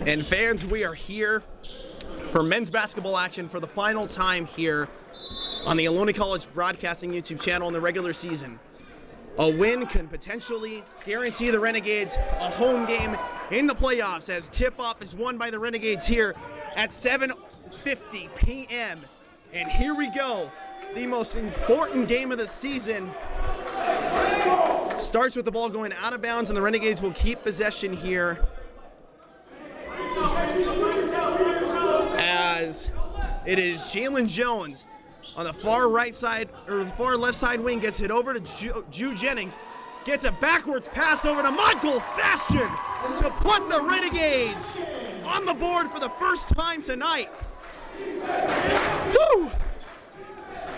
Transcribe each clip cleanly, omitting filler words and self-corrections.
And fans, we are here for men's basketball action for the final time here on the Ohlone College Broadcasting YouTube channel in the regular season. A win can potentially guarantee the Renegades a home game in the playoffs, as tip-off is won by the Renegades here at 7:50 p.m. And here we go. The most important game of the season starts with the ball going out of bounds, and the Renegades will keep possession here as it is Jalen Jones on the far right side, or the far left side wing, gets it over to Ju Jennings, gets a backwards pass over to Michael Fashion to put the Renegades on the board for the first time tonight. Woo!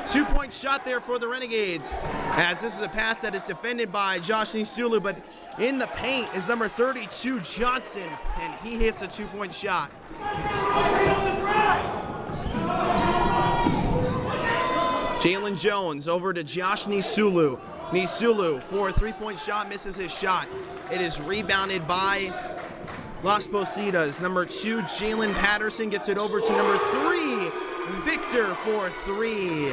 2-point shot there for the Renegades, as this is a pass that is defended by Josh Nisulu, but in the paint is number 32 Johnson, and he hits a 2-point shot. Jalen Jones over to Josh Nisulu. Nisulu for a 3-point shot, misses his shot. It is rebounded by Las Positas. Number 2 Jalen Patterson gets it over to number 3 Victor for 3.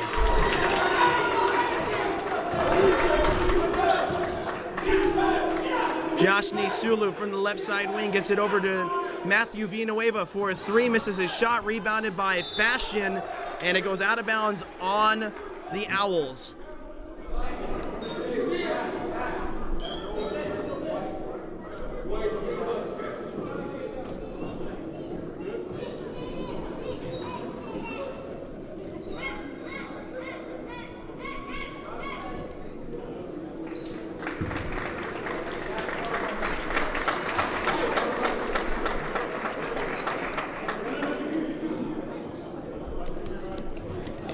Josh Nisulu from the left side wing gets it over to Matthew Villanueva for 3, misses his shot, rebounded by Fashion, and it goes out of bounds on the Owls.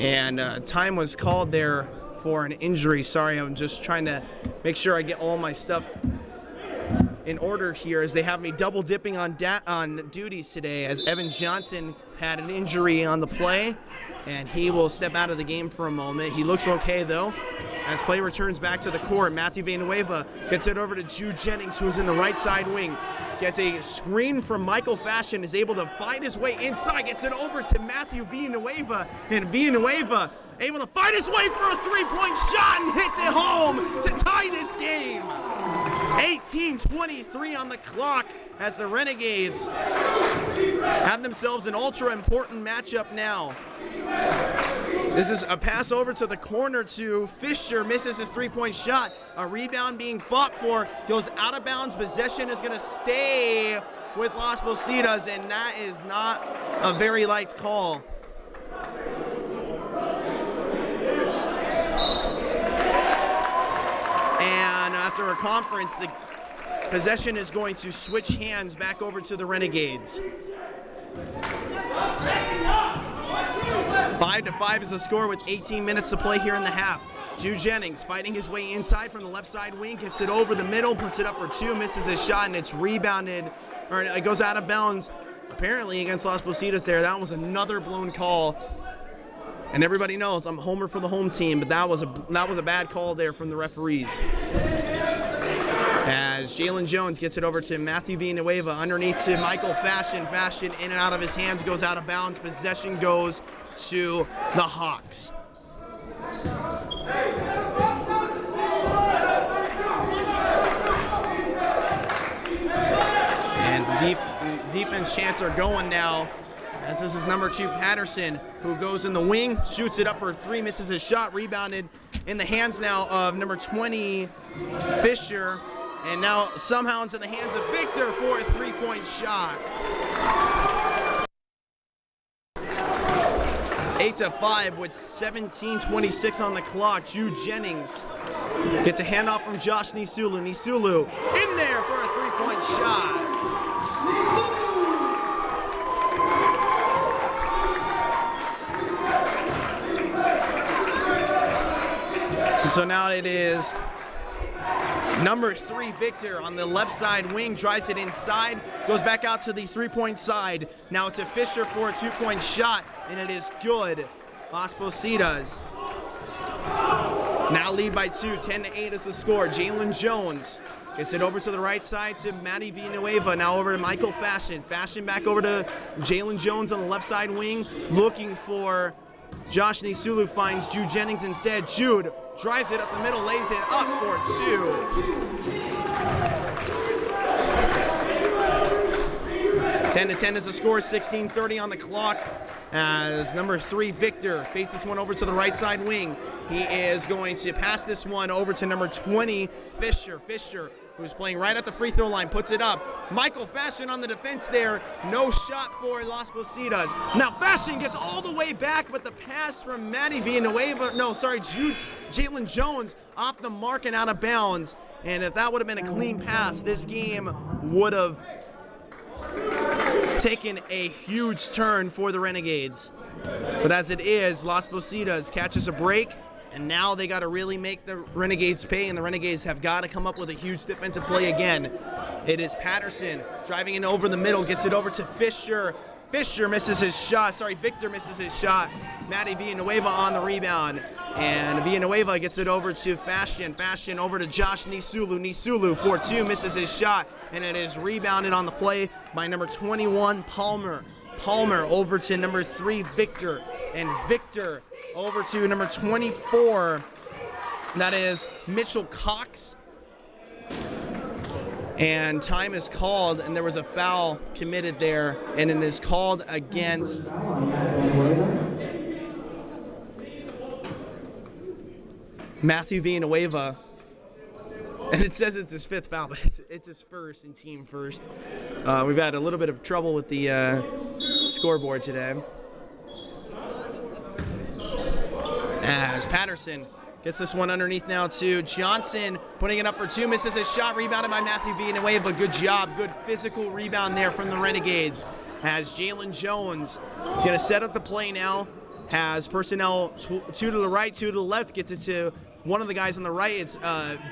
And time was called there for an injury. Sorry, I'm just trying to make sure I get all my stuff in order here, as they have me double dipping on duties today, as Evan Johnson had an injury on the play, and he will step out of the game for a moment. He looks okay though, as play returns back to the court. Matthew Villanueva gets it over to Ju Jennings, who is in the right side wing. Gets a screen from Michael Fashion, is able to find his way inside, gets it over to Matthew Villanueva, and Villanueva able to find his way for a 3-point shot and hits it home to tie this game. 18:23 on the clock, as the Renegades have themselves an ultra important matchup now. This is a pass over to the corner to Fisher, misses his 3-point shot. A rebound being fought for, goes out of bounds. Possession is going to stay with Las Positas, and that is not a very light call. And after a conference, the possession is going to switch hands back over to the Renegades. 5-5 is the score with 18 minutes to play here in the half. Ju Jennings fighting his way inside from the left side wing, gets it over the middle, puts it up for 2, misses his shot, and it's rebounded, or it goes out of bounds, apparently against Las Positas there. That was another blown call. And everybody knows I'm a homer for the home team, but that was a bad call there from the referees. As Jalen Jones gets it over to Matthew Villanueva, underneath to Michael Fashion. Fashion in and out of his hands, goes out of bounds. Possession goes to the Hawks. And defense chants are going now, as this is number 2 Patterson, who goes in the wing, shoots it up for 3, misses his shot, rebounded in the hands now of number 20 Fisher, and now somehow into the hands of Victor for a 3-point shot. 8-5 with 17:26 on the clock. Ju Jennings gets a handoff from Josh Nisulu. Nisulu in there for a 3-point shot. And so now it is number 3 Victor on the left side wing, drives it inside, goes back out to the 3-point side. Now to Fisher for a 2-point shot, and it is good. Las Positas now lead by 2, 10-8 is the score. Jalen Jones Gets it over to the right side to Matty Villanueva. Now over to Michael Fashion. Fashion back over to Jalen Jones on the left side wing. Looking for Josh Nisulu. Finds Jude Jennings instead. Jude drives it up the middle. Lays it up for 2. 10-10 is the score. 16:30 on the clock. As number 3, Victor, fakes this one over to the right side wing. He is going to pass this one over to number 20, Fisher. Fisher, who's playing right at the free throw line, puts it up. Michael Fashion on the defense there. No shot for Las Positas. Now Fashion gets all the way back, but the pass from Matty Villanueva, Jalen Jones off the mark and out of bounds. And if that would have been a clean pass, this game would have taken a huge turn for the Renegades. But as it is, Las Positas catches a break, and now they got to really make the Renegades pay, and the Renegades have got to come up with a huge defensive play again. It is Patterson driving in over the middle, gets it over to Fisher. Fisher misses his shot. Victor misses his shot. Matty Villanueva on the rebound. And Villanueva gets it over to Fashion. Fashion over to Josh Nisulu. Nisulu for 2, misses his shot. And it is rebounded on the play by number 21, Palmer. Palmer over to number 3, Victor. And Victor over to number 24. That is Mitchell Cox. And time is called, and there was a foul committed there, and it is called against Matthew Villanueva. And it says it's his 5th foul, but it's his first and team first. We've had a little bit of trouble with the scoreboard today. As Patterson gets this one underneath now to Johnson, putting it up for 2, misses his shot, rebounded by Matthew Villanueva. Good job, good physical rebound there from the Renegades. As Jalen Jones is going to set up the play now, has personnel 2 to the right, 2 to the left, gets it to one of the guys on the right. It's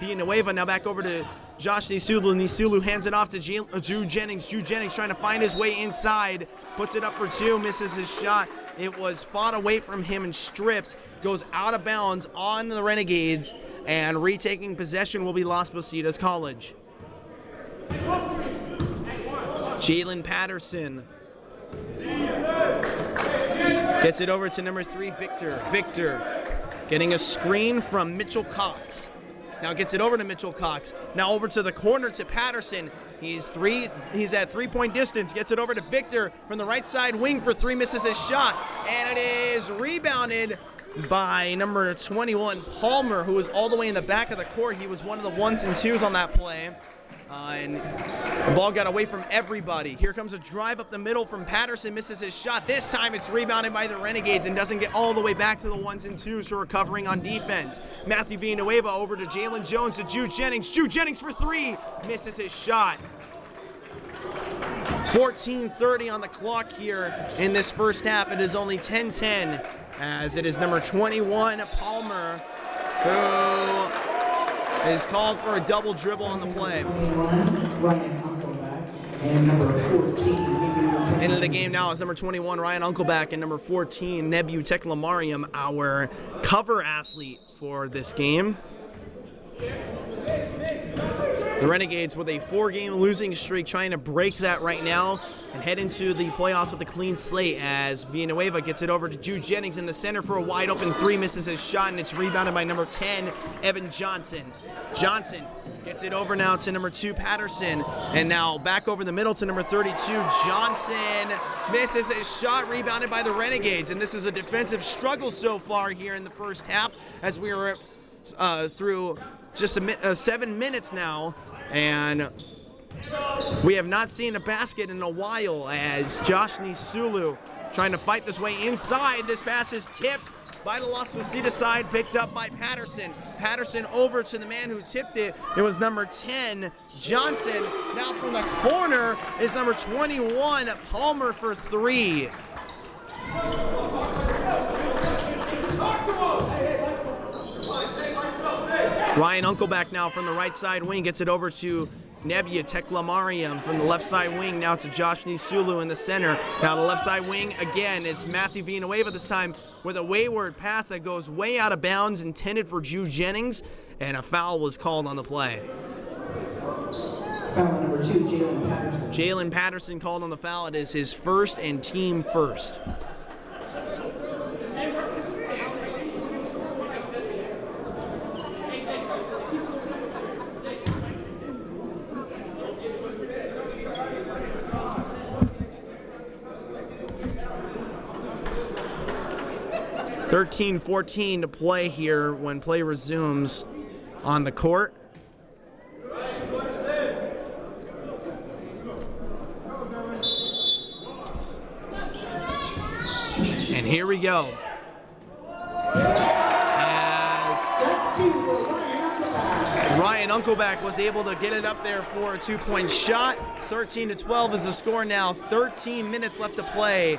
Villanueva. Now back over to Josh Nisulu. Nisulu hands it off to Jude Jennings. Jude Jennings trying to find his way inside, puts it up for 2, misses his shot. It was fought away from him and stripped. Goes out of bounds on the Renegades, and retaking possession will be Las Positas College. Jalen Patterson gets it over to number 3, Victor. Victor getting a screen from Mitchell Cox. Now gets it over to Mitchell Cox. Now over to the corner to Patterson. He's at 3-point distance. Gets it over to Victor from the right side wing for 3, misses his shot. And it is rebounded by number 21, Palmer, who was all the way in the back of the court. He was one of the 1s and 2s on that play. And the ball got away from everybody. Here comes a drive up the middle from Patterson, misses his shot. This time it's rebounded by the Renegades and doesn't get all the way back to the 1s and 2s who are covering on defense. Matthew Villanueva over to Jalen Jones to Jude Jennings. Jude Jennings for 3, misses his shot. 14:30 on the clock here in this first half. It is only 10-10 as it is number 21, Palmer, who is called for a double dribble on the play. Into the game now is number 21, Ryan Uncleback, and number 14, Nebu Teklamariam, our cover athlete for this game. The Renegades with a 4-game losing streak, trying to break that right now and head into the playoffs with a clean slate as Villanueva gets it over to Jude Jennings in the center for a wide open 3, misses his shot, and it's rebounded by number 10, Evan Johnson. Johnson gets it over now to number 2, Patterson, and now back over the middle to number 32, Johnson misses his shot, rebounded by the Renegades, and this is a defensive struggle so far here in the first half as we are through just 7 minutes now, and we have not seen a basket in a while as Josh Nisulu trying to fight this way inside. This pass is tipped by the Las Positas side, picked up by Patterson. Patterson over to the man who tipped it. It was number 10, Johnson. Now from the corner is number 21, Palmer for 3. Ryan Uncleback now from the right side wing gets it over to Nebu Teklamariam from the left side wing, now to Josh Nisulu in the center. Now the left side wing again, it's Matthew Villanueva this time with a wayward pass that goes way out of bounds, intended for Jude Jennings, and a foul was called on the play. Foul number 2, Jalen Patterson. Jalen Patterson called on the foul. It is his first and team first. (13-14) to play here when play resumes on the court. And here we go. As Ryan Uncleback was able to get it up there for a 2-point shot. 13-12 is the score now. 13 minutes left to play.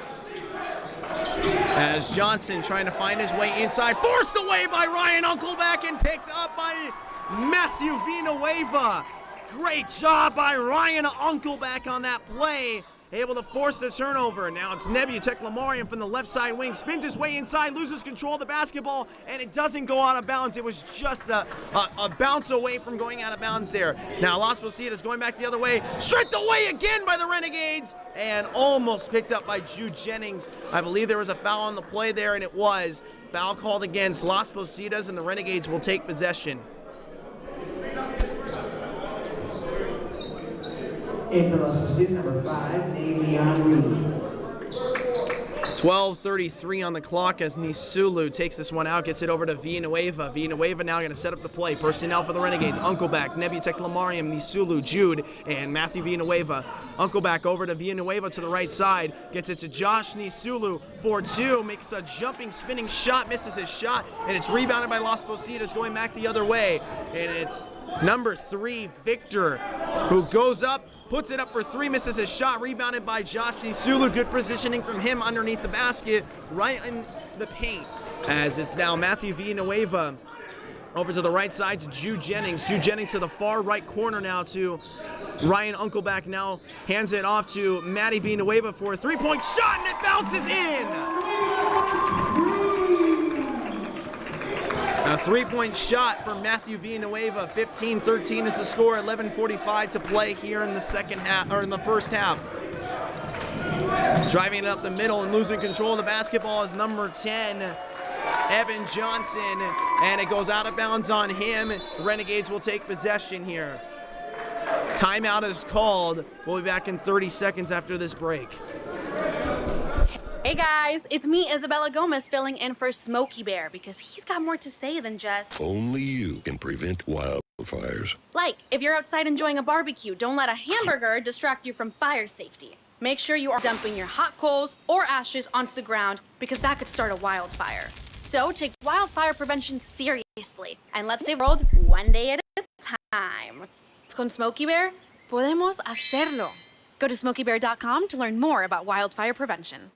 As Johnson trying to find his way inside, forced away by Ryan Uncleback and picked up by Matthew Villanueva. Great job by Ryan Uncleback on that play. Able to force the turnover. Now it's Nebutek Lamarian from the left side wing. Spins his way inside, loses control of the basketball, and it doesn't go out of bounds. It was just a bounce away from going out of bounds there. Now Las Positas going back the other way. Stripped away again by the Renegades, and almost picked up by Jude Jennings. I believe there was a foul on the play there, and it was. Foul called against Las Positas, and the Renegades will take possession. In for Las Positas, number 5, Navion Reed. 12:33 on the clock as Nisulu takes this one out, gets it over to Villanueva. Villanueva now going to set up the play. Personnel for the Renegades. Uncleback, Nebutek Lamarian, Nisulu, Jude, and Matthew Villanueva. Uncleback over to Villanueva to the right side. Gets it to Josh Nisulu for 2. Makes a jumping, spinning shot. Misses his shot. And it's rebounded by Las Positas going back the other way. And it's number 3, Victor, who goes up, puts it up for 3, misses his shot, rebounded by Josh Nisulu. Good positioning from him underneath the basket, right in the paint. As it's now Matthew Villanueva over to the right side to Jude Jennings. Jude Jennings to the far right corner now to Ryan Uncleback. Now hands it off to Matty Villanueva for a 3-point shot, and it bounces in. A 3-point shot for Matthew Villanueva. 15-13 is the score. 11:45 to play here in the second half, or in the first half. Driving it up the middle and losing control of the basketball is number 10, Evan Johnson, and it goes out of bounds on him. Renegades will take possession here. Timeout is called. We'll be back in 30 seconds after this break. Hey guys, it's me, Isabella Gomez, filling in for Smokey Bear because he's got more to say than just only you can prevent wildfires. Like, if you're outside enjoying a barbecue, don't let a hamburger distract you from fire safety. Make sure you are dumping your hot coals or ashes onto the ground because that could start a wildfire. So take wildfire prevention seriously and let's save the world one day at a time. Con Smokey Bear, podemos hacerlo. Go to smokeybear.com to learn more about wildfire prevention.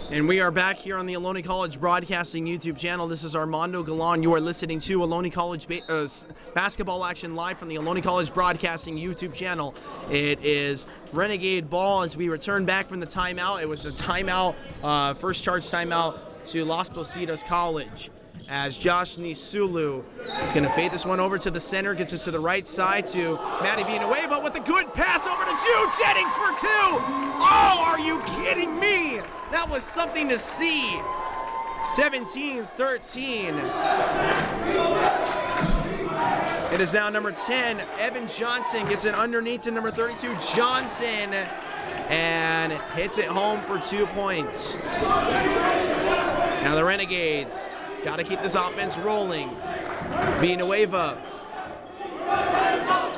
And we are back here on the Ohlone College Broadcasting YouTube channel. This is Armando Galan. You are listening to Ohlone College basketball action live from the Ohlone College Broadcasting YouTube channel. It is Renegade ball as we return back from the timeout. It was a timeout, first charge timeout to Las Positas College. As Josh Nisulu is going to fade this one over to the center, gets it to the right side to Matty Villanueva with a good pass over to Jude Jennings for 2. Oh, are you kidding me? That was something to see. 17-13. It is now number 10, Evan Johnson gets it underneath to number 32, Johnson, and hits it home for 2 points. Now the Renegades got to keep this offense rolling. Villanueva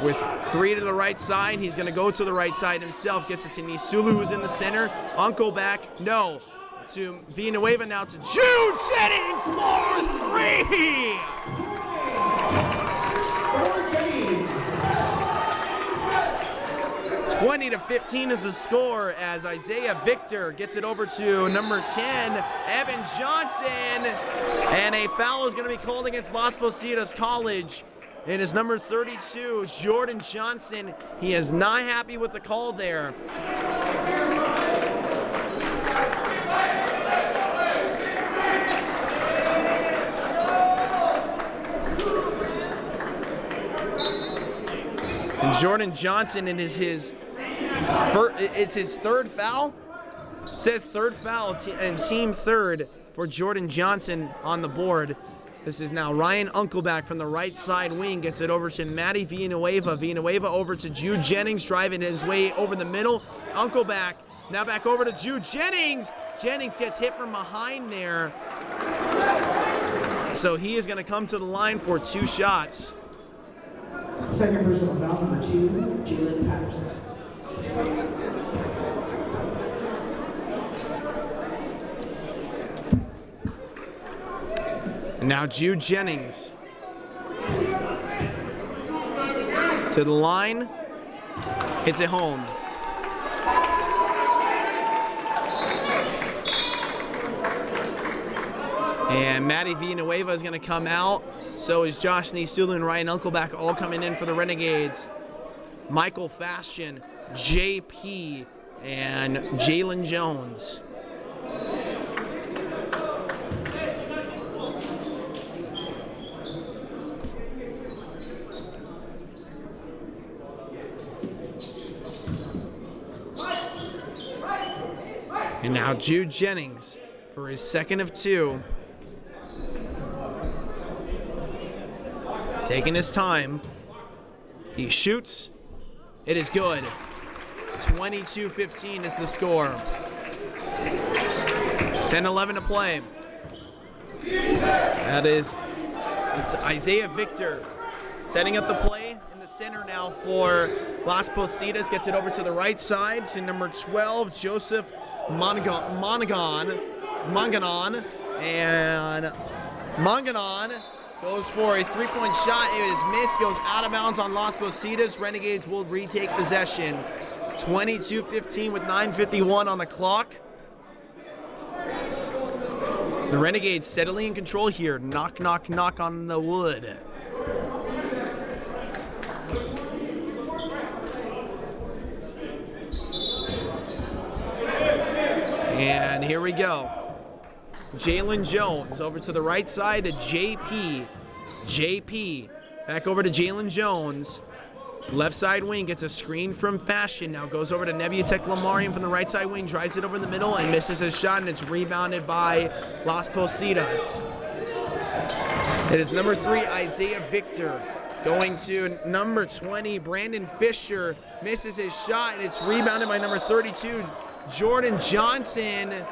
with 3 to the right side. He's going to go to the right side himself. Gets it to Nisulu, who's in the center. Uncleback, no. To Villanueva, now to Jude Jennings for 3! 20-15 is the score as Isaiah Victor gets it over to number 10, Evan Johnson, and a foul is going to be called against Las Positas College. It is number 32, Jordan Johnson. He is not happy with the call there. And Jordan Johnson, it's his third foul. It says third foul and team third for Jordan Johnson on the board. This is now Ryan Uncleback from the right side wing. Gets it over to Matty Villanueva. Villanueva over to Jude Jennings, driving his way over the middle. Uncleback now back over to Jude Jennings. Jennings gets hit from behind there. So he is going to come to the line for 2 shots. Second personal foul, number 2, Jalen Patterson. And now Jude Jennings to the line, hits it home. And Matty Villanueva is going to come out. So is Josh Neestulu and Ryan Uncleback all coming in for the Renegades. Michael Fashion, JP, and Jalen Jones. And now Jude Jennings for his second of 2. Taking his time. He shoots. It is good. 22-15 is the score. 10-11 to play. It's Isaiah Victor setting up the play in the center now for Las Positas. Gets it over to the right side to number 12, Joseph Manganon. And Manganon goes for a 3-point shot. It is missed. Goes out of bounds on Las Positas. Renegades will retake possession. 22-15 with 9:51 on the clock. The Renegades steadily in control here. Knock, knock, knock on the wood. And here we go. Jalen Jones over to the right side to JP. JP back over to Jalen Jones. Left side wing gets a screen from Fashion. Now goes over to Nebutek Lamarian from the right side wing. Drives it over the middle and misses his shot, and it's rebounded by Las Positas. It is number 3, Isaiah Victor. Going to number 20, Brandon Fisher. Misses his shot, and it's rebounded by number 32, Jordan Johnson.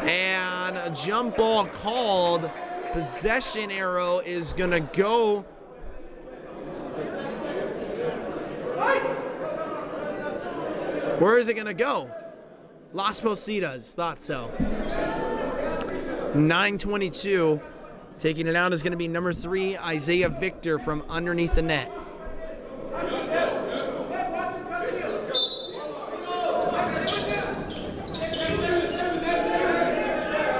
And a jump ball called. Possession arrow is going to go. Where is it going to go? Las Positas, thought so. 9:22. Taking it out is going to be number 3, Isaiah Victor from underneath the net.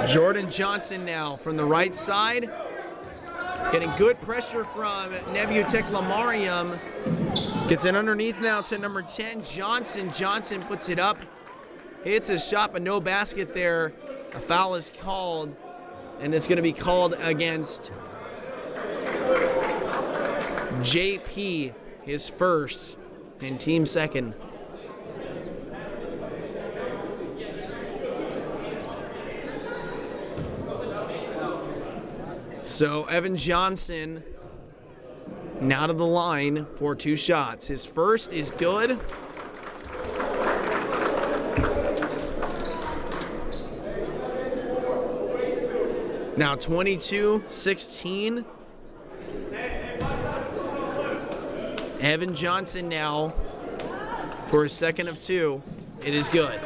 Jordan Johnson now from the right side. Getting good pressure from Nebutek Lamarian. Gets it underneath now to number 10, Johnson. Johnson puts it up. Hits a shot, but no basket there. A foul is called, and it's going to be called against JP, his first, and team second. So Evan Johnson now to the line for 2 shots. His first is good. Now 22-16. Evan Johnson now for his second of 2. It is good.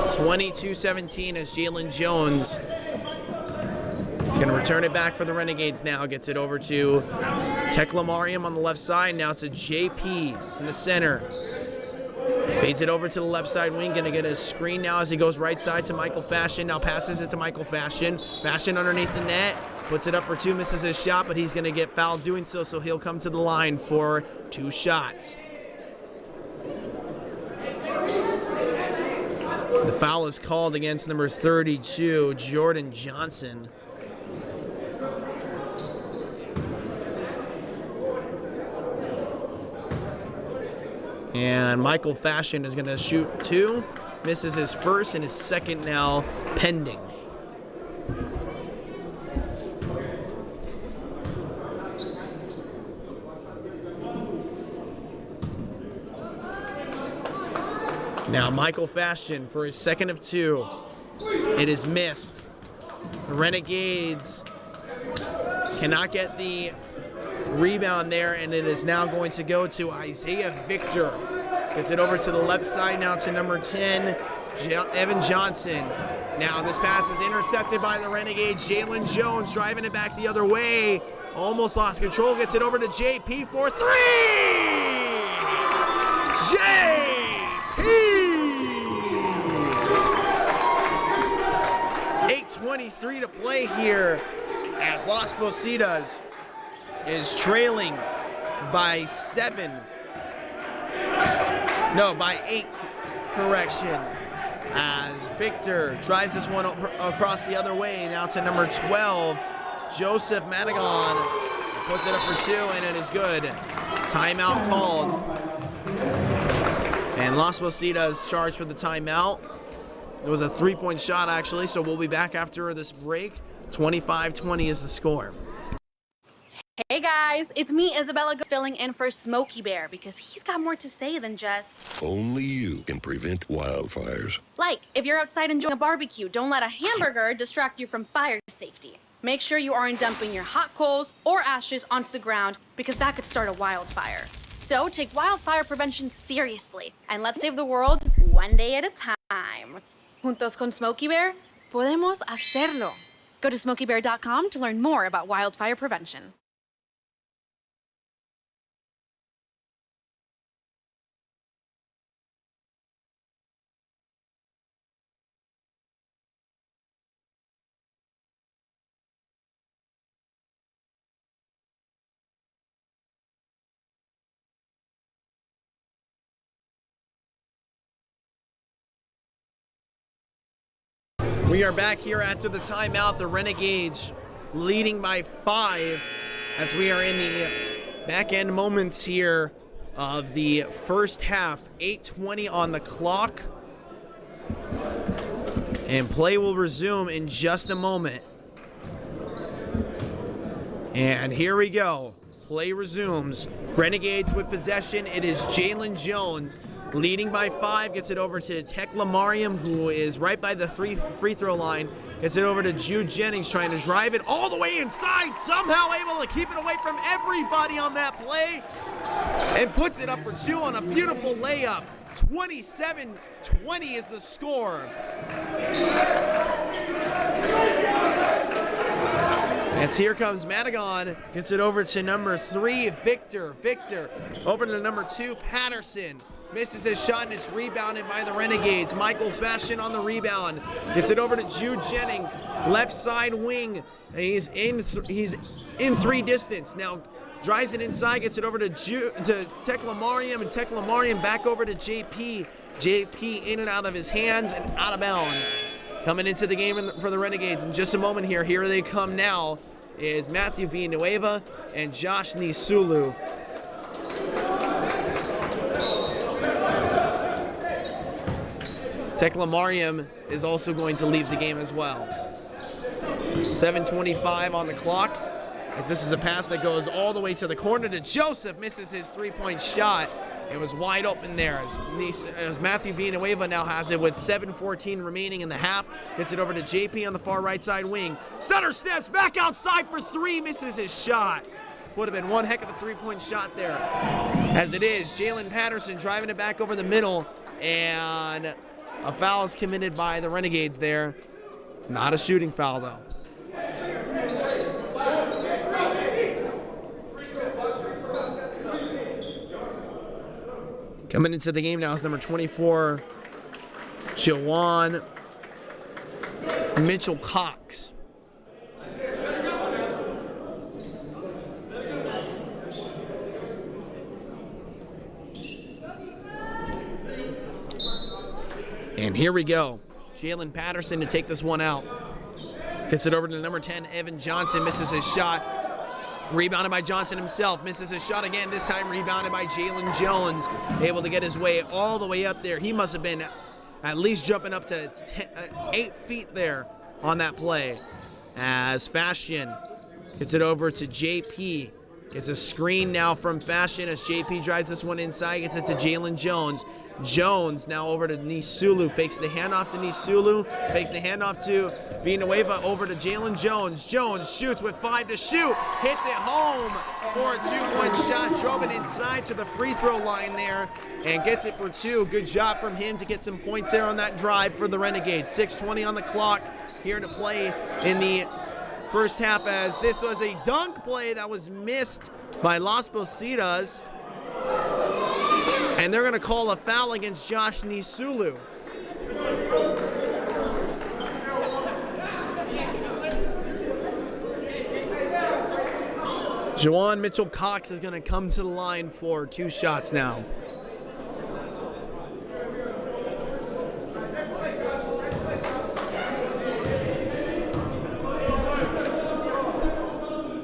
22-17 as Jalen Jones is going to return it back for the Renegades now. Gets it over to Teklamariam on the left side. Now to JP in the center. Fades it over to the left side wing. Going to get a screen now as he goes right side to Michael Fashion. Now passes it to Michael Fashion. Fashion underneath the net. puts it up for 2, misses his shot, but he's going to get fouled doing so, so he'll come to the line for 2 shots. The foul is called against number 32, Jordan Johnson. And Michael Fashion is going to shoot 2, misses his first, and his second now pending. Now Michael Fashion for his second of 2. It is missed. The Renegades cannot get the rebound there, and it is now going to go to Isaiah Victor. Gets it over to the left side now to number 10, Evan Johnson. Now this pass is intercepted by the Renegades. Jalen Jones driving it back the other way. Almost lost control. Gets it over to JP for 3! JP! 8:23 to play here as Las Positas is trailing by 7. No, by 8, correction. As Victor drives this one across the other way, now to number 12, Joseph Madigan. Puts it up for 2, and it is good. Timeout called. And Las Positas charged for the timeout. It was a 3-point shot, actually, so we'll be back after this break. 25-20 is the score. Hey guys, it's me, Isabella, filling in for Smokey Bear because he's got more to say than just... Only you can prevent wildfires. Like, if you're outside enjoying a barbecue, don't let a hamburger distract you from fire safety. Make sure you aren't dumping your hot coals or ashes onto the ground because that could start a wildfire. So take wildfire prevention seriously and let's save the world one day at a time. Juntos con Smokey Bear, podemos hacerlo. Go to smokeybear.com to learn more about wildfire prevention. We are back here after the timeout. The Renegades leading by 5 as we are in the back end moments here of the first half. 8:20 on the clock. And play will resume in just a moment. And here we go. Play resumes. Renegades with possession. It is Jalen Jones leading by 5, gets it over to Tekla Mariam, who is right by the free throw line. Gets it over to Jude Jennings, trying to drive it all the way inside, somehow able to keep it away from everybody on that play, and puts it up for 2 on a beautiful layup. 27-20 is the score. As here comes Madigan, gets it over to number 3, Victor. Victor over to number 2, Patterson. Misses his shot, and it's rebounded by the Renegades. Michael Fashion on the rebound. Gets it over to Jude Jennings. Left side wing. He's in 3 distance. Now drives it inside, gets it over to Tekla Mariam, and Tekla Mariam back over to JP. JP in and out of his hands and out of bounds. Coming into the game for the Renegades in just a moment here. Here they come now is Matthew Villanueva and Josh Nisulu. Tekla Mariam is also going to leave the game as well. 7:25 on the clock, as this is a pass that goes all the way to the corner to Joseph. Misses his 3-point shot. It was wide open there as Matthew Villanueva now has it with 7:14 remaining in the half. Gets it over to JP on the far right side wing. Stutter steps back outside for 3, misses his shot. Would have been one heck of a 3-point shot there. As it is, Jalen Patterson driving it back over the middle, and a foul is committed by the Renegades there. Not a shooting foul, though. Coming into the game now is number 24, Jawan Mitchell Cox. And here we go. Jalen Patterson to take this one out. Gets it over to number 10, Evan Johnson, misses his shot. Rebounded by Johnson himself, misses his shot again, this time rebounded by Jalen Jones. Able to get his way all the way up there. He must have been at least jumping up to 8 feet there on that play. As Fashion gets it over to JP. Gets a screen now from Fashion as JP drives this one inside, gets it to Jalen Jones. Jones now over to Nisulu, fakes the handoff to Nisulu, fakes the handoff to Villanueva, over to Jalen Jones. Jones shoots with 5 to shoot, hits it home for a 2-point shot, drove it inside to the free throw line there, and gets it for 2. Good job from him to get some points there on that drive for the Renegades. 6:20 on the clock here to play in the first half, as this was a dunk play that was missed by Las Positas. And they're going to call a foul against Josh Nisulu. Juwan Mitchell-Cox is going to come to the line for 2 shots now.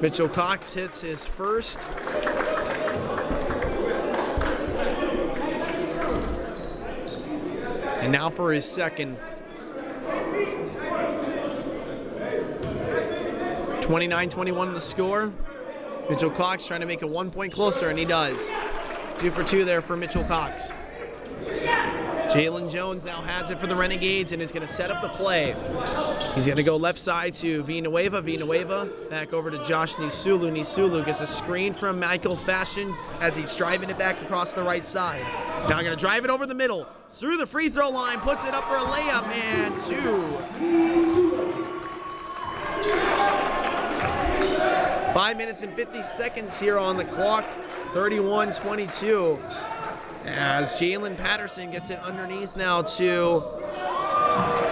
Mitchell-Cox hits his first. And now for his second. 29-21 the score. Mitchell-Cox trying to make it 1 point closer, and he does. 2 for 2 there for Mitchell-Cox. Jalen Jones now has it for the Renegades and is going to set up the play. He's going to go left side to Villanueva. Villanueva back over to Josh Nisulu. Nisulu gets a screen from Michael Fashion as he's driving it back across the right side. Now going to drive it over the middle, through the free throw line, puts it up for a layup, and 2. 5 minutes and 50 seconds here on the clock, 31-22. As Jalen Patterson gets it underneath now to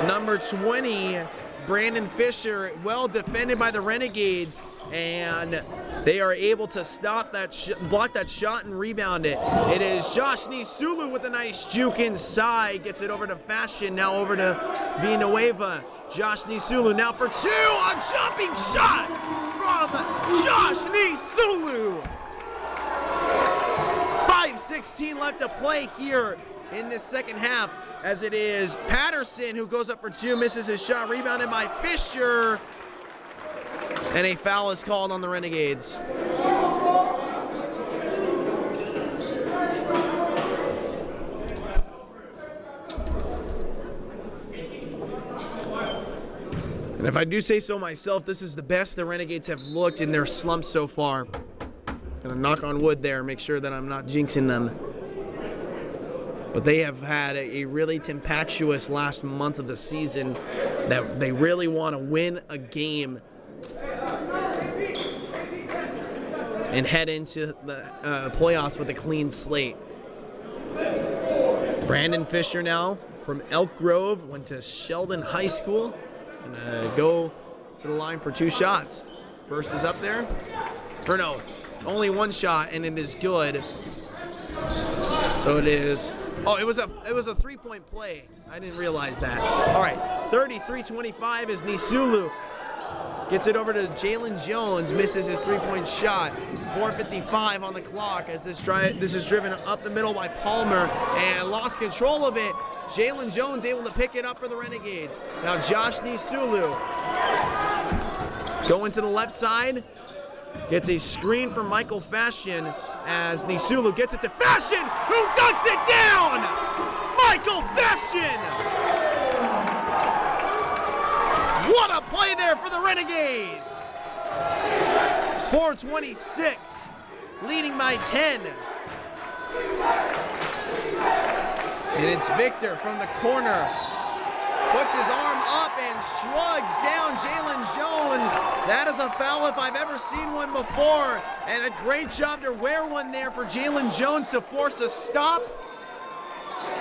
number 20, Brandon Fisher. Well defended by the Renegades, and they are able to stop that, block that shot and rebound it. It is Josh Nisulu with a nice juke inside. Gets it over to Fashion, now over to Villanueva. Josh Nisulu now for 2, a jumping shot from Josh Nisulu. 5:16 left to play here in this second half, as it is Patterson who goes up for 2, misses his shot, rebounded by Fisher, and a foul is called on the Renegades. And if I do say so myself, this is the best the Renegades have looked in their slump so far. Gonna knock on wood there, make sure that I'm not jinxing them. But they have had a really tempestuous last month of the season, that they really want to win a game and head into the playoffs with a clean slate. Brandon Fisher now from Elk Grove, went to Sheldon High School. He's gonna go to the line for 2 shots. First is up there, or no, only 1 shot, and it is good. So it is. Oh, it was a 3-point play. I didn't realize that. All right, 33-25 as Nisulu gets it over to Jalen Jones, misses his 3-point shot. 4:55 on the clock as this is driven up the middle by Palmer and lost control of it. Jalen Jones able to pick it up for the Renegades. Now Josh Nisulu going to the left side, gets a screen from Michael Fashion as Nisulu gets it to Fashion, who dunks it down! Michael Fashion! What a play there for the Renegades! 4:26, leading by 10. And it's Victor from the corner. Puts his arm up and shrugs down Jalen Jones. That is a foul if I've ever seen one before. And a great job to wear one there for Jalen Jones to force a stop.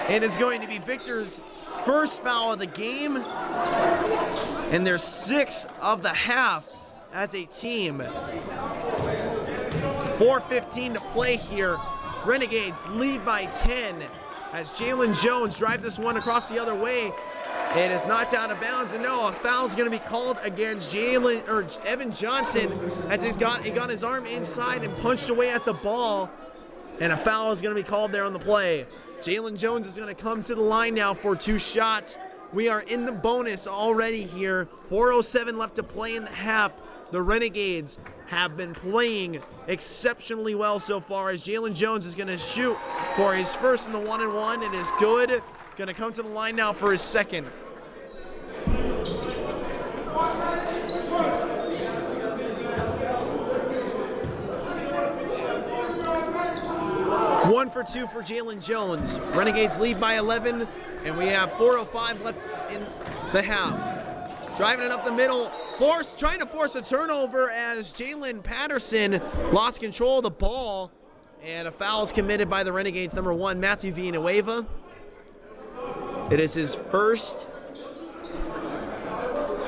And it's going to be Victor's first foul of the game. And their 6th of the half as a team. 4:15 to play here. Renegades lead by 10. as Jalen Jones drives this one across the other way. It is knocked out of bounds, and no, a foul is going to be called against Evan Johnson as he got his arm inside and punched away at the ball, and a foul is going to be called there on the play. Jalen Jones is going to come to the line now for 2 shots. We are in the bonus already here. 4:07 left to play in the half. The Renegades have been playing exceptionally well so far as Jalen Jones is going to shoot for his first in the 1-and-1. It is good. Going to come to the line now for his second. One for 2 for Jalen Jones. Renegades lead by 11, and we have 4:05 left in the half. Driving it up the middle, trying to force a turnover as Jalen Patterson lost control of the ball, and a foul is committed by the Renegades. Number 1, Matthew Villanueva. It is his first,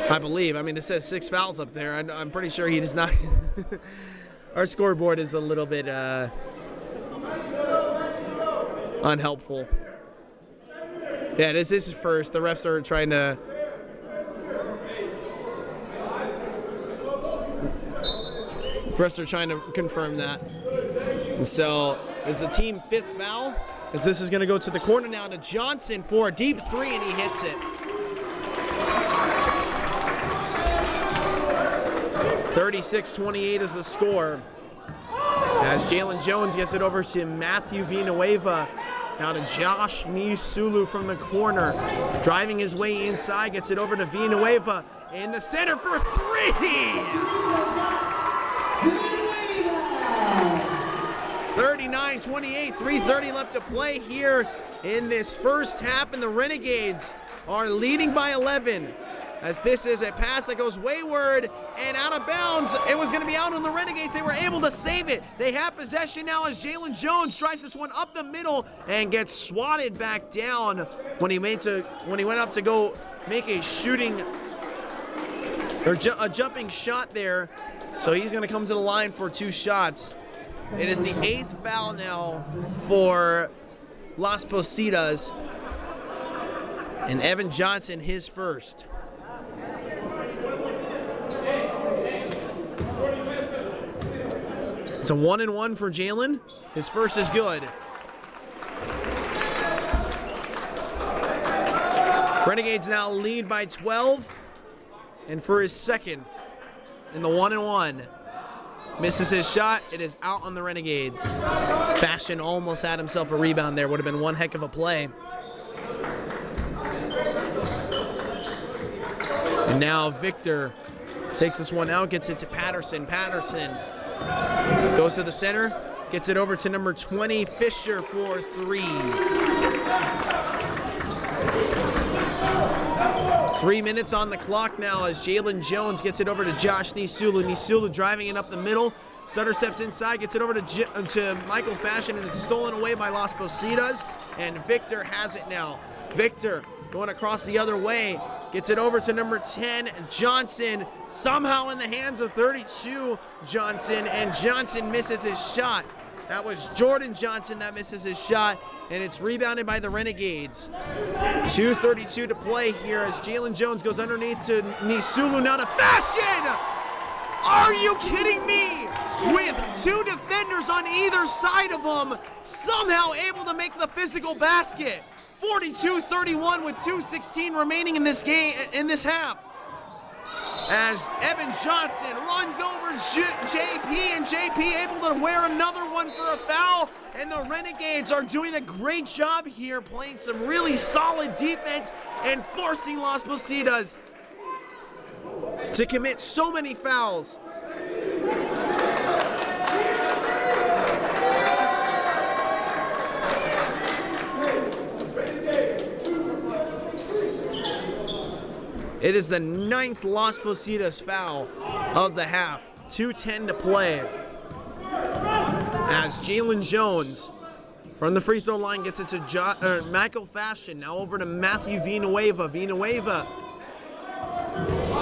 I believe. I mean, it says 6 fouls up there. I'm pretty sure he does not. Our scoreboard is a little bit unhelpful. Yeah, this is his first. The refs are trying to. Refs are trying to confirm that. And so, it's the team 5th foul, as this is going to go to the corner now to Johnson for a deep 3, and he hits it. 36-28 is the score. As Jalen Jones gets it over to Matthew Villanueva. Now to Josh Nisulu from the corner. Driving his way inside, gets it over to Villanueva in the center for 3! 39-28, 3:30 left to play here in this first half, and the Renegades are leading by 11. As this is a pass that goes wayward and out of bounds. It was going to be out on the Renegades. They were able to save it. They have possession now as Jalen Jones tries this one up the middle and gets swatted back down when he went up to go make a shooting or a jumping shot there. So he's going to come to the line for 2 shots. It is the 8th foul now for Las Positas, and Evan Johnson his first. It's a 1-and-1 for Jalen. His first is good. Renegades now lead by 12, and for his second in the 1-and-1. Misses his shot. It is out on the Renegades. Fashion almost had himself a rebound there. Would have been one heck of a play. And now Victor takes this one out, gets it to Patterson. Patterson goes to the center, gets it over to number 20, Fisher for 3. 3 minutes on the clock now as Jalen Jones gets it over to Josh Nisulu. Nisulu driving it up the middle. Sutter steps inside, gets it over to Michael Fashion, and it's stolen away by Las Positas. And Victor has it now. Victor going across the other way, gets it over to number 10, Johnson, somehow in the hands of 32, Johnson, and Johnson misses his shot. That was Jordan Johnson that misses his shot, and it's rebounded by the Renegades. 2:32 to play here as Jalen Jones goes underneath to Nisulu, now to Fashion! Are you kidding me? With 2 defenders on either side of him, somehow able to make the physical basket. 42-31 with 2:16 remaining in this game, in this half. As Evan Johnson runs over JP, and JP able to wear another one for a foul, and the Renegades are doing a great job here, playing some really solid defense and forcing Las Positas to commit so many fouls. It is the 9th Las Positas foul of the half. 2:10 to play. As Jalen Jones from the free throw line gets it to Michael Fashion. Now over to Matthew Villanueva. Villanueva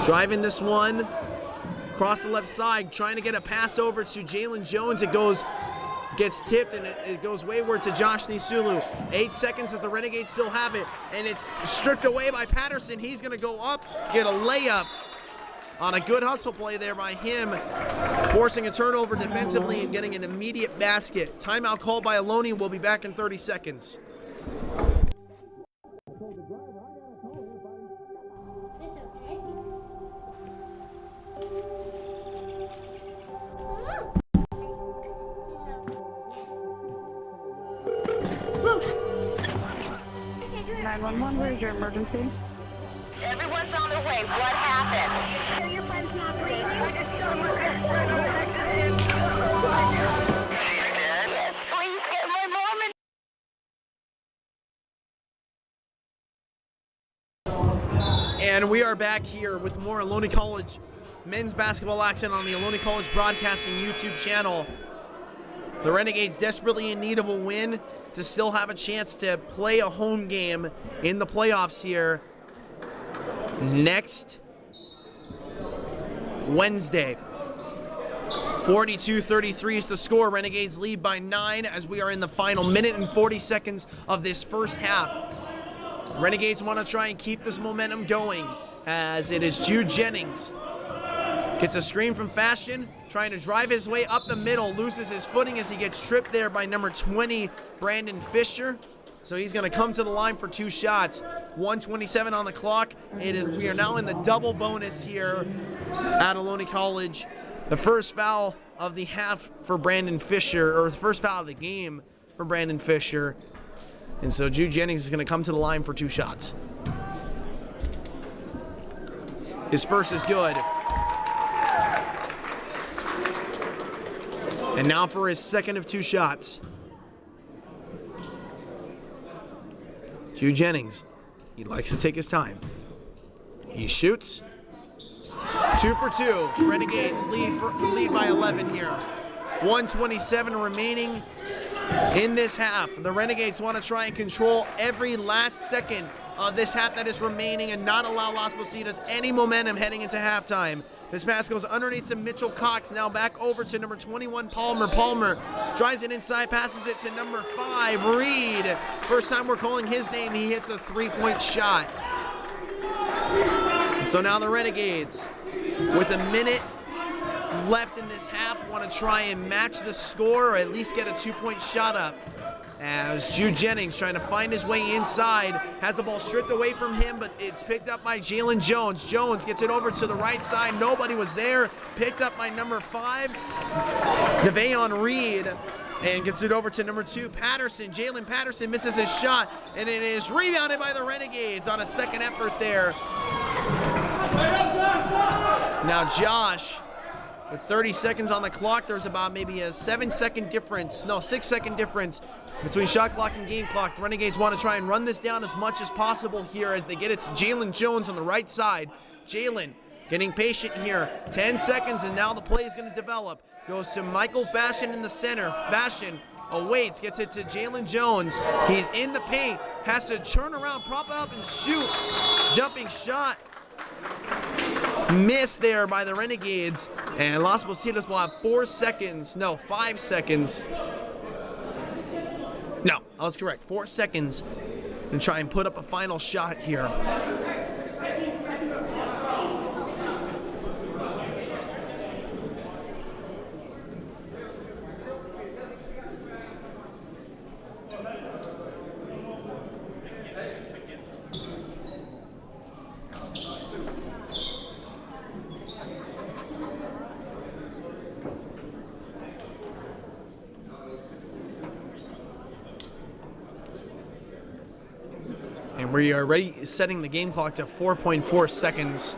driving this one across the left side, trying to get a pass over to Jalen Jones. It goes gets tipped, and it goes wayward to Josh Nisulu. 8 seconds as the Renegades still have it, and it's stripped away by Patterson. He's going to go up, get a layup on a good hustle play there by him, forcing a turnover defensively and getting an immediate basket. Timeout called by Ohlone. We'll be back in 30 seconds. Where's your emergency? Everyone's on their way. What happened? Your friend's not breathing. She's dead? Yes, please get my mom. And we are back here with more Ohlone College men's basketball action on the Ohlone College Broadcasting YouTube channel. The Renegades desperately in need of a win to still have a chance to play a home game in the playoffs here next Wednesday. 42-33 is the score. Renegades lead by 9 as we are in the final minute and 40 seconds of this first half. Renegades want to try and keep this momentum going as it is Jude Jennings. Gets a screen from Fashion, trying to drive his way up the middle, loses his footing as he gets tripped there by number 20, Brandon Fisher. So he's going to come to the line for 2 shots. 1:27 on the clock. We are now in the double bonus here at Ohlone College. The first foul of the half for Brandon Fisher, or the first foul of the game for Brandon Fisher. And so Jude Jennings is going to come to the line for 2 shots. His first is good. And now for his second of 2 shots. Jude Jennings, he likes to take his time. He shoots. 2 for 2. Renegades lead by 11 here. 1:27 remaining in this half. The Renegades want to try and control every last second of this half that is remaining and not allow Las Positas any momentum heading into halftime. This pass goes underneath to Mitchell Cox, now back over to number 21, Palmer. Palmer drives it inside, passes it to number 5, Reed. First time we're calling his name, he hits a 3-point shot. And so now the Renegades, with a minute left in this half, want to try and match the score or at least get a 2-point shot up. As Jude Jennings trying to find his way inside, has the ball stripped away from him, but it's picked up by Jalen Jones. Jones gets it over to the right side. Nobody was there. Picked up by number 5, Nevayon Reed, and gets it over to number 2, Patterson. Jalen Patterson misses his shot, and it is rebounded by the Renegades on a second effort there. Now Josh, with 30 seconds on the clock, there's about maybe a 6-second difference between shot clock and game clock. The Renegades want to try and run this down as much as possible here as they get it to Jalen Jones on the right side. Jalen getting patient here. 10 seconds, and now the play is going to develop. Goes to Michael Fashion in the center. Fashion awaits, gets it to Jalen Jones. He's in the paint, has to turn around, prop up, and shoot. Jumping shot. Missed there by the Renegades, and Las Positas will have 5 seconds. No, I was correct. 4 seconds to try and put up a final shot here. And we are ready, setting the game clock to 4.4 seconds.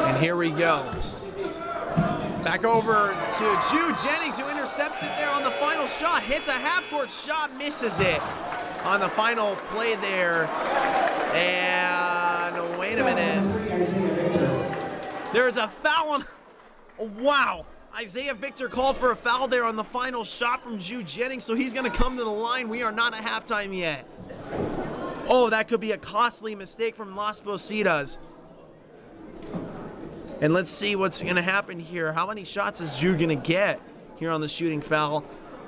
And here we go. Back over to Jude Jennings, who intercepts it there on the final shot. Hits a half-court shot, misses it on the final play there. And wait a minute. There's a foul on... Wow. Isaiah Victor called for a foul there on the final shot from Jude Jennings, so he's going to come to the line. We are not at halftime yet. Oh, that could be a costly mistake from Las Positas. And let's see what's going to happen here. How many shots is Jude going to get here on the shooting foul?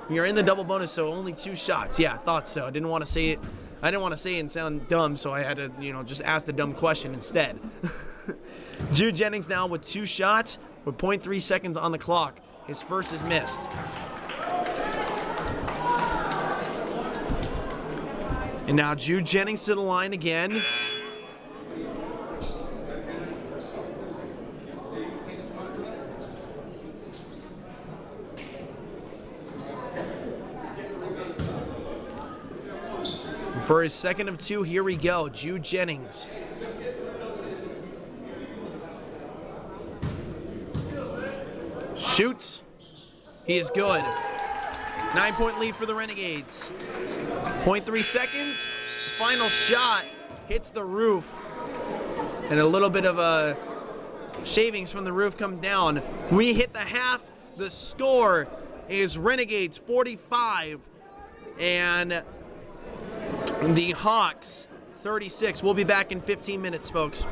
We are in the double bonus, so only 2 shots. Yeah, I thought so. I didn't want to say it. I didn't want to say it and sound dumb, so I had to, just ask the dumb question instead. Jude Jennings now with 2 shots with 0.3 seconds on the clock. His first is missed. And now Jude Jennings to the line again. For his second of 2, here we go. Jude Jennings. Shoots. He is good. 9-point lead for the Renegades. 0.3 seconds. Final shot hits the roof. And a little bit of a shavings from the roof come down. We hit the half. The score is Renegades 45 and the Hawks 36. We'll be back in 15 minutes, folks.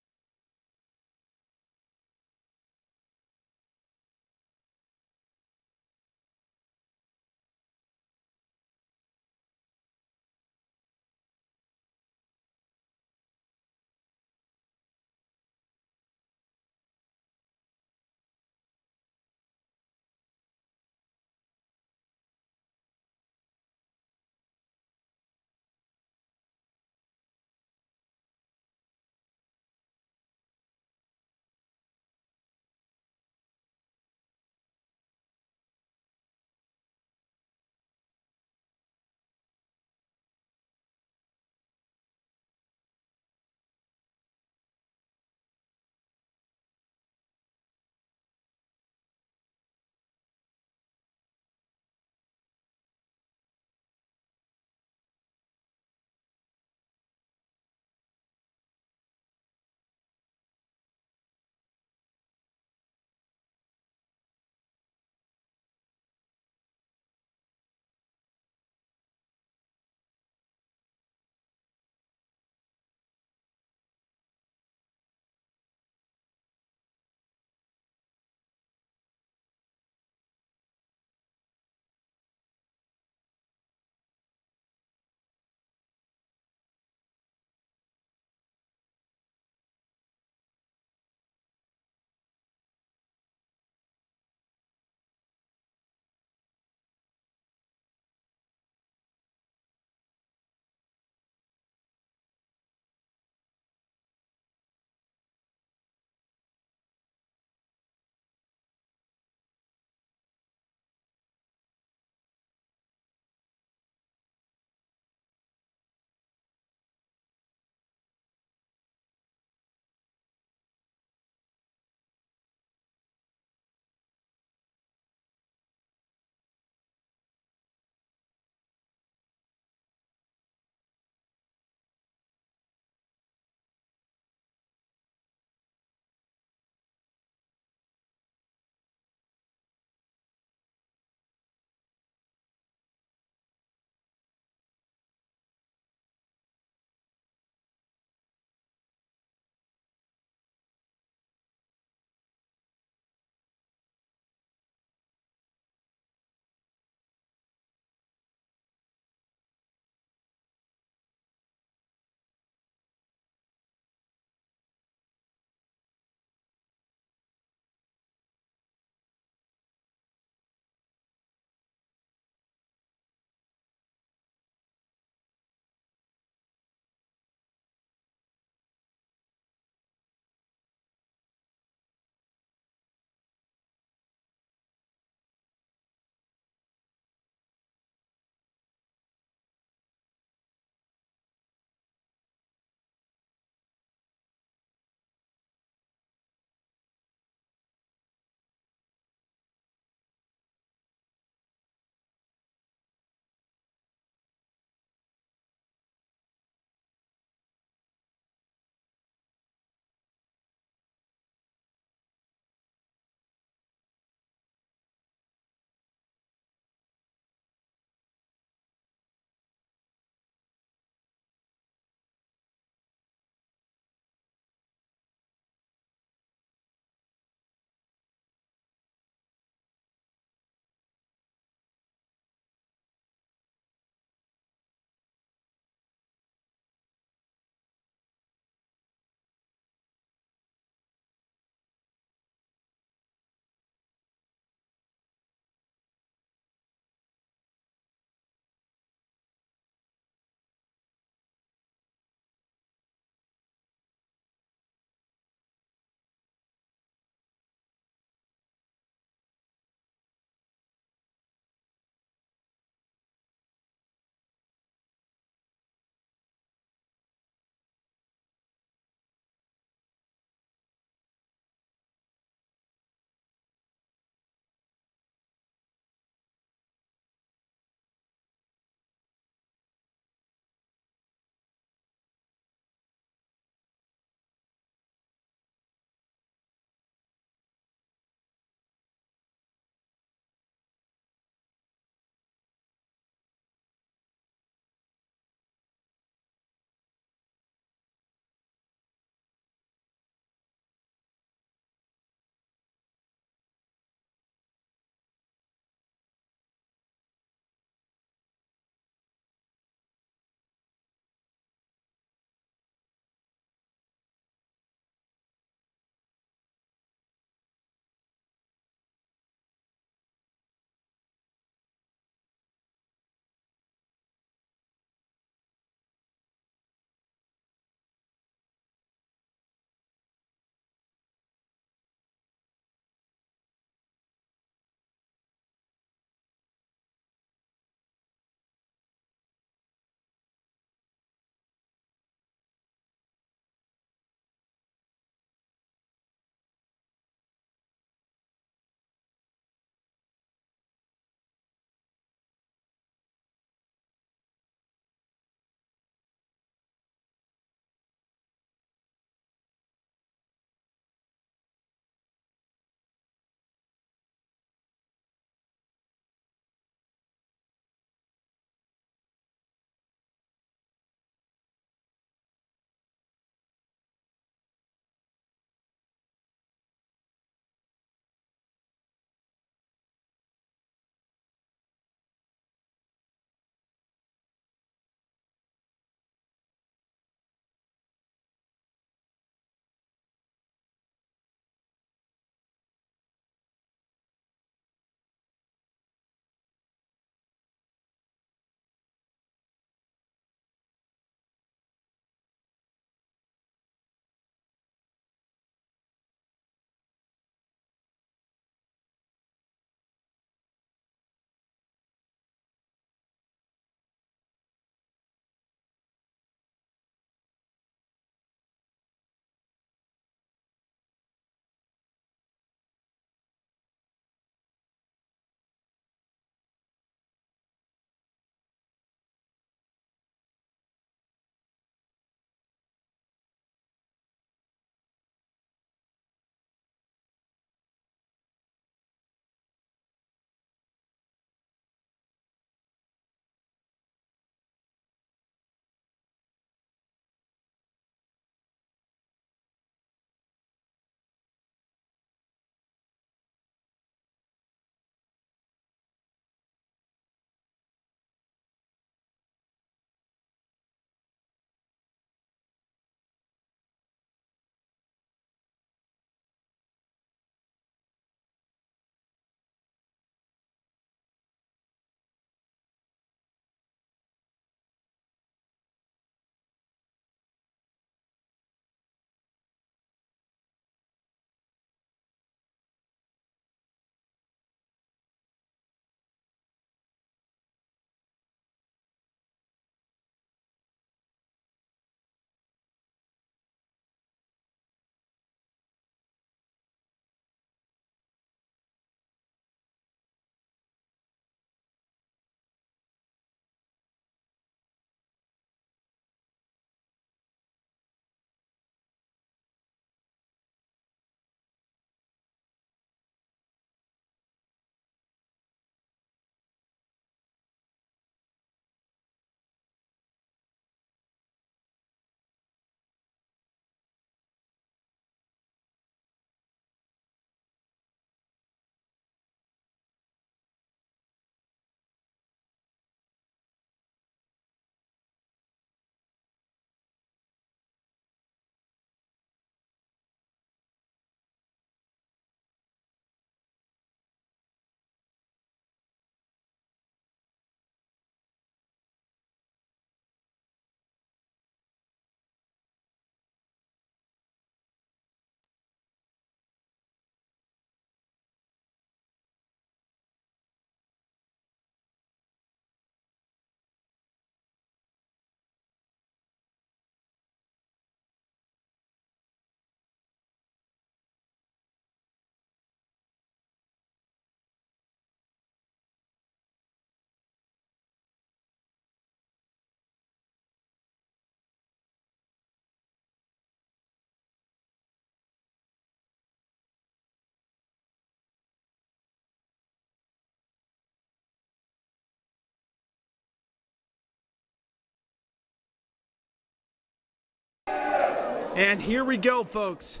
And here we go, folks.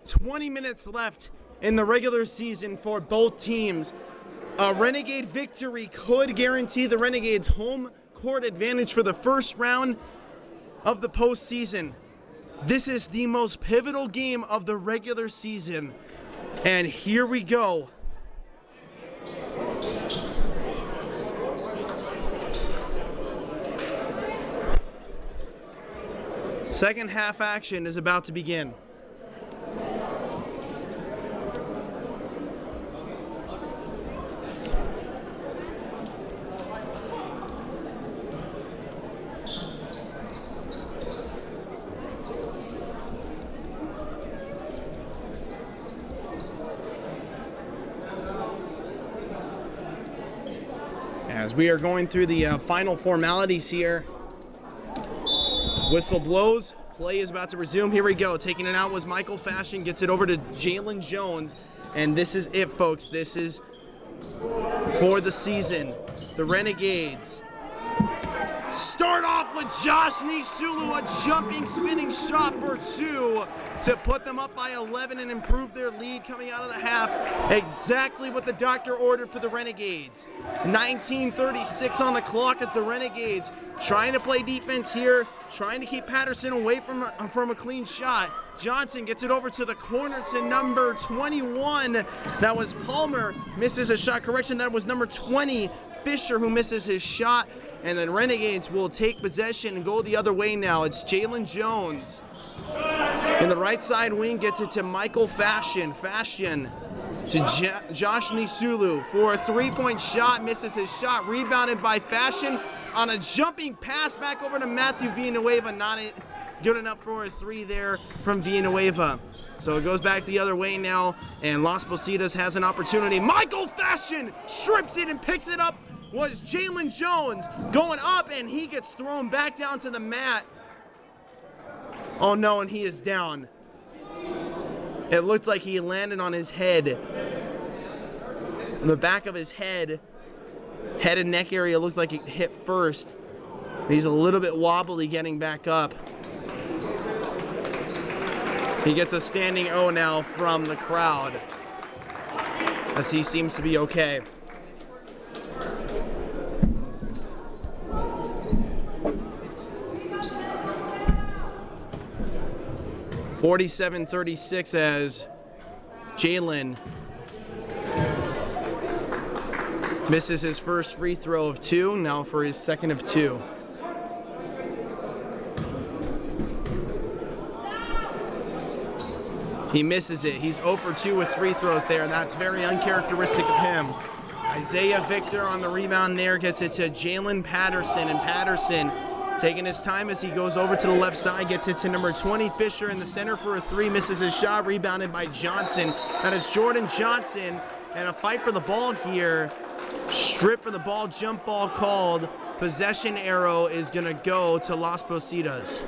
20 minutes left in the regular season for both teams. A Renegade victory could guarantee the Renegades home court advantage for the first round of the postseason. This is the most pivotal game of the regular season. And here we go. Second half action is about to begin. As we are going through the final formalities here, whistle blows, play is about to resume. Here we go. Taking it out was Michael Fashion, gets it over to Jalen Jones, and this is it, folks. This is for the season. The Renegades start off with Josh Nisulu, a jumping, spinning shot for two to put them up by 11 and improve their lead coming out of the half. Exactly what the doctor ordered for the Renegades. 19:36 on the clock as the Renegades trying to play defense here, trying to keep Patterson away from a clean shot. Johnson gets it over to the corner to number 21. That was Palmer, misses a shot. Correction, that was number 20, Fisher, who misses his shot. And then Renegades will take possession and go the other way now. It's Jalen Jones. In the right side wing, gets it to Michael Fashion. Fashion to Josh Nisulu for a three-point shot. Misses his shot. Rebounded by Fashion on a jumping pass back over to Matthew Villanueva. Not good enough for a three there from Villanueva. So it goes back the other way now, and Las Positas has an opportunity. Michael Fashion strips it and picks it up. Was Jalen Jones going up, and he gets thrown back down to the mat. Oh no, and he is down. It looked like he landed on his head. On the back of his head and neck area looked like it hit first. He's a little bit wobbly getting back up. He gets a standing O now from the crowd, as he seems to be okay. 47-36 as Jalen misses his first free throw of two, now for his second of two. He misses it. He's 0 for 2 with free throws there. That's very uncharacteristic of him. Isaiah Victor on the rebound there gets it to Jalen Patterson, and Patterson taking his time as he goes over to the left side, gets it to number 20, Fisher in the center for a three, misses his shot, rebounded by Johnson. That is Jordan Johnson, and a fight for the ball here. Strip for the ball, jump ball called. Possession arrow is gonna go to Las Positas.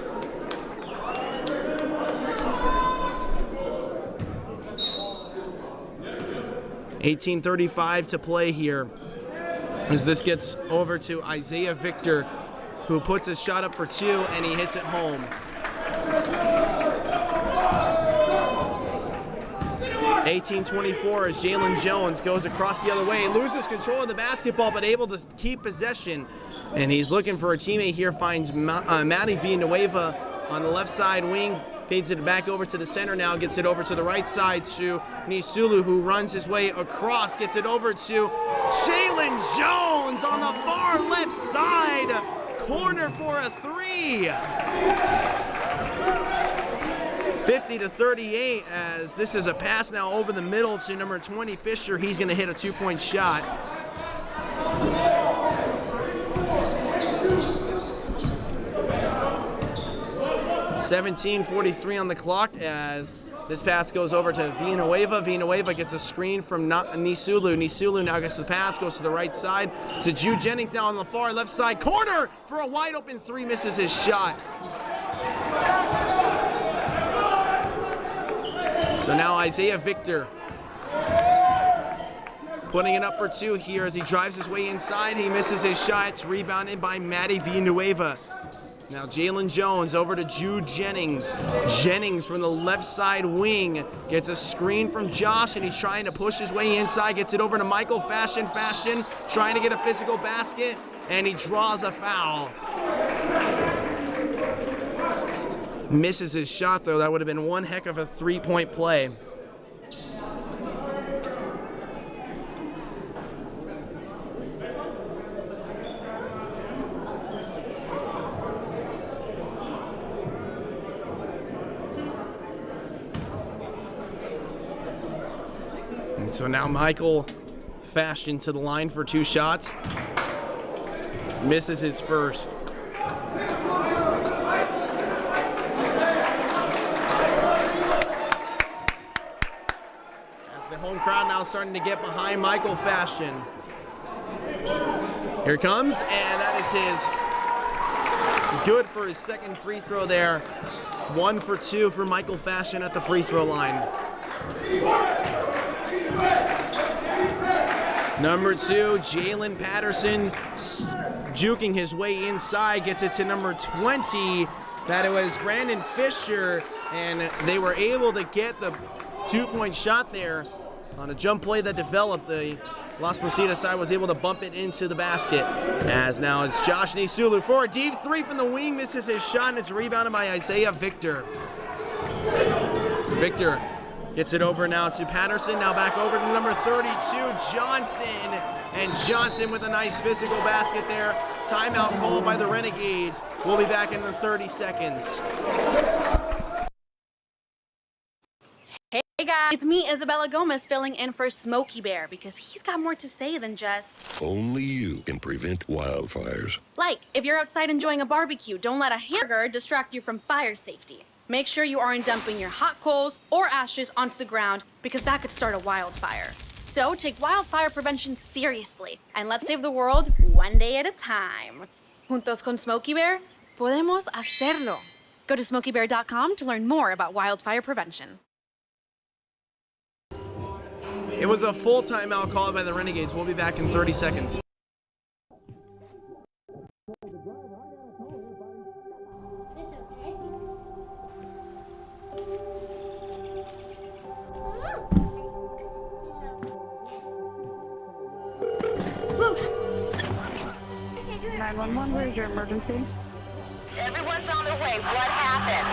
$18:35 to play here as this gets over to Isaiah Victor, who puts his shot up for two, and he hits it home. $18:24 as Jalen Jones goes across the other way, loses control of the basketball, but able to keep possession. And he's looking for a teammate here, finds Matty Villanueva on the left side wing, fades it back over to the center now, gets it over to the right side to Nisulu, who runs his way across, gets it over to Jalen Jones on the far left side. Corner for a three. 50-38 as this is a pass now over the middle to number 20, Fisher. He's going to hit a two-point shot. $17:43 on the clock as this pass goes over to Villanueva. Villanueva gets a screen from Nisulu. Nisulu now gets the pass, goes to the right side to Jude Jennings now on the far left side. Corner for a wide open three, misses his shot. So now Isaiah Victor putting it up for two here as he drives his way inside. He misses his shot. It's rebounded by Matty Villanueva. Now Jalen Jones over to Jude Jennings. Jennings from the left side wing gets a screen from Josh, and he's trying to push his way inside. Gets it over to Michael Fashion. Fashion trying to get a physical basket, and he draws a foul. Misses his shot, though. That would have been one heck of a three-point play. And so now Michael Fashion to the line for 2 shots. Misses his first. As the home crowd now starting to get behind Michael Fashion. Here it comes, and that is his good for his second free throw there. 1 for 2 for Michael Fashion at the free throw line. Number 2, Jalen Patterson juking his way inside, gets it to number 20. That it was Brandon Fisher, and they were able to get the 2-point shot there on a jump play that developed. The Las Positas side was able to bump it into the basket. As now it's Josh Nisulu for a deep 3 from the wing, misses his shot, and it's rebounded by Isaiah Victor. Victor gets it over now to Patterson, now back over to number 32, Johnson. And Johnson with a nice physical basket there. Timeout called by the Renegades. We'll be back in 30 seconds. Hey guys, it's me, Isabella Gomez, filling in for Smokey Bear because he's got more to say than just... Only you can prevent wildfires. Like, if you're outside enjoying a barbecue, don't let a hamburger distract you from fire safety. Make sure you aren't dumping your hot coals or ashes onto the ground because that could start a wildfire. So take wildfire prevention seriously and let's save the world one day at a time. Juntos con Smokey Bear, podemos hacerlo. Go to smokeybear.com to learn more about wildfire prevention. It was a full timeout called by the Renegades. We'll be back in 30 seconds. Where's your emergency? Everyone's on their way. What happened?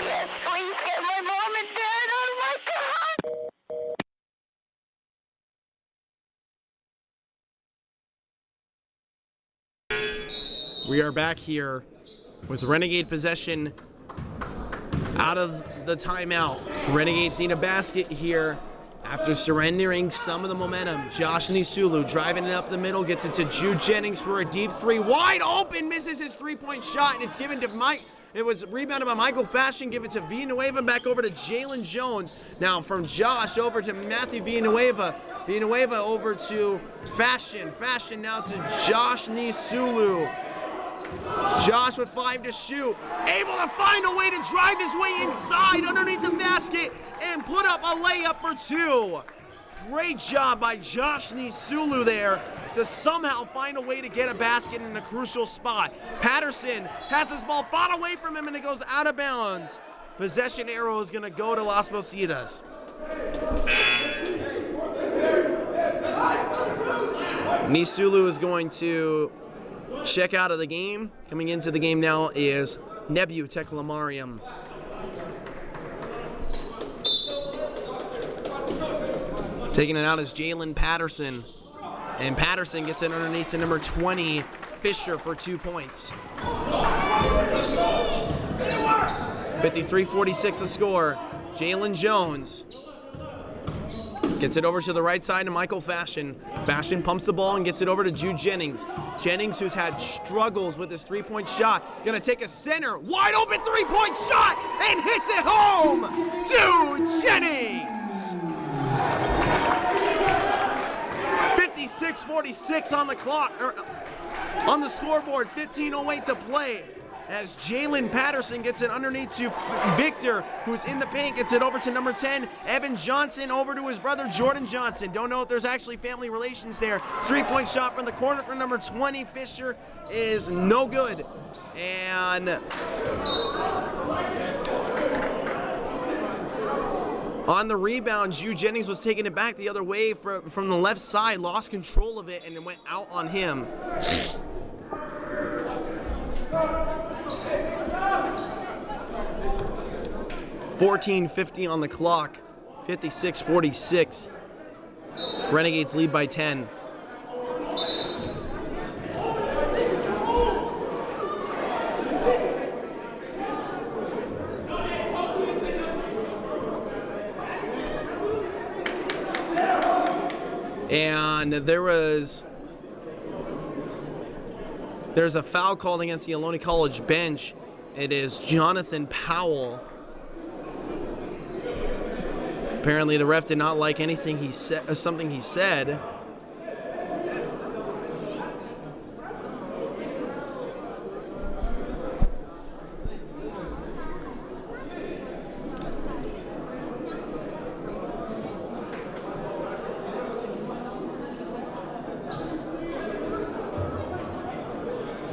Yes, please get my mom and dad. Oh my God! We are back here with Renegade possession out of the timeout. Renegades need a basket here after surrendering some of the momentum. Josh Nisulu driving it up the middle, gets it to Jude Jennings for a deep 3. Wide open, misses his 3-point shot, and it's given to Mike. It was rebounded by Michael Fashion, give it to Villanueva, back over to Jalen Jones. Now from Josh over to Matthew Villanueva. Villanueva over to Fashion. Fashion now to Josh Nisulu. Josh with 5 to shoot, able to find a way to drive his way inside underneath the basket and put up a layup for 2. Great job by Josh Nisulu there to somehow find a way to get a basket in a crucial spot. Patterson has this ball fought away from him and it goes out of bounds. Possession arrow is going to go to Las Positas. Nisulu is going to check out of the game. Coming into the game now is Nebu Teklamariam. Taking it out is Jalen Patterson. And Patterson gets it underneath to number 20, Fisher, for 2 points. 53-46 the score. Jalen Jones gets it over to the right side to Michael Fashion. Fashion pumps the ball and gets it over to Jude Jennings. Jennings, who's had struggles with his 3-point shot, gonna take a center, wide open 3-point shot, and hits it home! Jude Jennings! 56-46 on the clock, on the scoreboard, 15:08 to play. as Jalen Patterson gets it underneath to Victor, who's in the paint, gets it over to number 10, Evan Johnson, over to his brother Jordan Johnson. Don't know if there's actually family relations there. 3-point shot from the corner for number 20, Fisher, is no good. And on the rebound, Jude Jennings was taking it back the other way from the left side, lost control of it, and it went out on him. 14:50 on the clock, 56-46. Renegades lead by 10. And there's a foul called against the Ohlone College bench. It is Jonathan Powell. Apparently the ref did not like anything he said, something he said.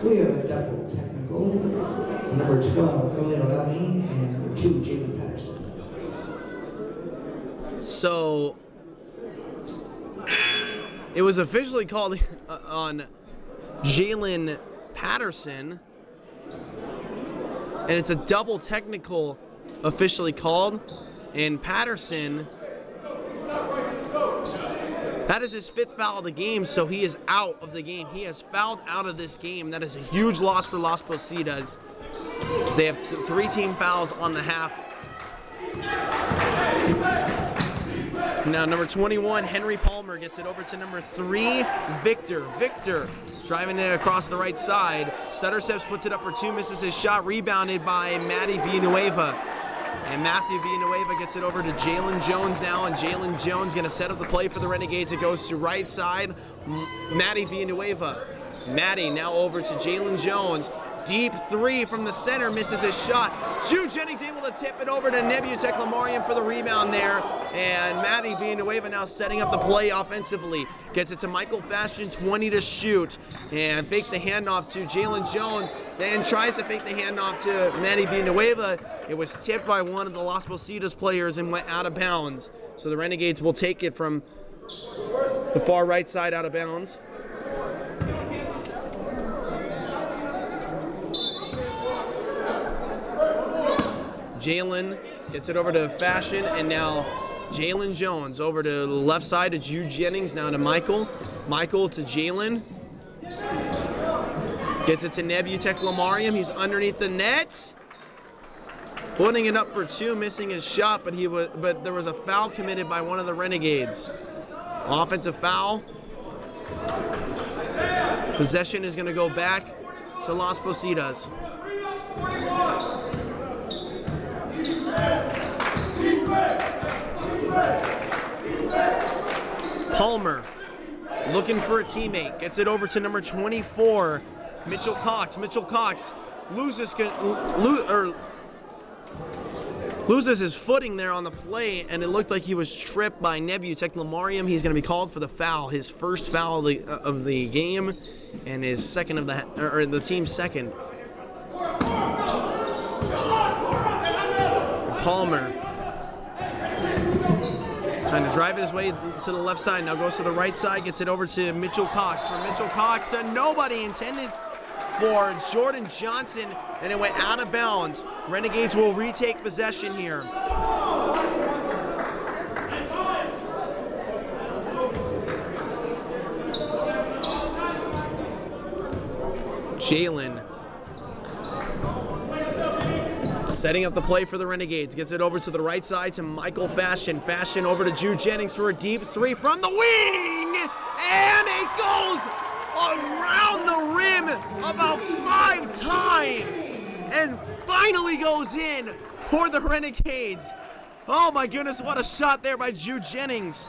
We have a double technical. Number 12, Ohlone, and number 2, Jalen Patterson. So it was officially called on Jalen Patterson, and it's a double technical officially called, and Patterson, that is his 5th foul of the game, so he is out of the game. He has fouled out of this game. That is a huge loss for Las Positas, as they have 3 team fouls on the half. Now number 21, Henry Palmer, gets it over to number 3, Victor. Victor driving it across the right side. Stutter steps, puts it up for 2, misses his shot, rebounded by Matty Villanueva. And Matthew Villanueva gets it over to Jalen Jones now, and Jalen Jones going to set up the play for the Renegades. It goes to right side, Matty Villanueva. Matty now over to Jalen Jones. Deep 3 from the center, misses his shot. Jude Jennings able to tip it over to Nebutek Lamarian for the rebound there. And Matty Villanueva now setting up the play offensively. Gets it to Michael Fashion, 20 to shoot. And fakes the handoff to Jalen Jones. Then tries to fake the handoff to Matty Villanueva. It was tipped by one of the Las Positas players and went out of bounds. So the Renegades will take it from the far right side out of bounds. Jalen gets it over to Fashion, and now Jalen Jones over to the left side to Jude Jennings, now to Michael. Michael to Jalen. Gets it to Nebutek Lamarian. He's underneath the net. Putting it up for 2, missing his shot, but there was a foul committed by one of the Renegades. Offensive foul. Possession is going to go back to Las Positas. Palmer looking for a teammate, gets it over to number 24, Mitchell Cox. Mitchell Cox loses his footing there on the play, and it looked like he was tripped by Nebutek Lamarian. He's going to be called for the foul, his first foul of the game, and his second of the team's second. Palmer trying to drive it his way to the left side, now goes to the right side, gets it over to Mitchell Cox. From Mitchell Cox to nobody, intended for Jordan Johnson, and it went out of bounds. Renegades will retake possession here. Jalen setting up the play for the Renegades. Gets it over to the right side to Michael Fashion. Fashion over to Jude Jennings for a deep 3 from the wing! And it goes around the rim about 5 times and finally goes in for the Renegades. Oh my goodness, what a shot there by Jude Jennings.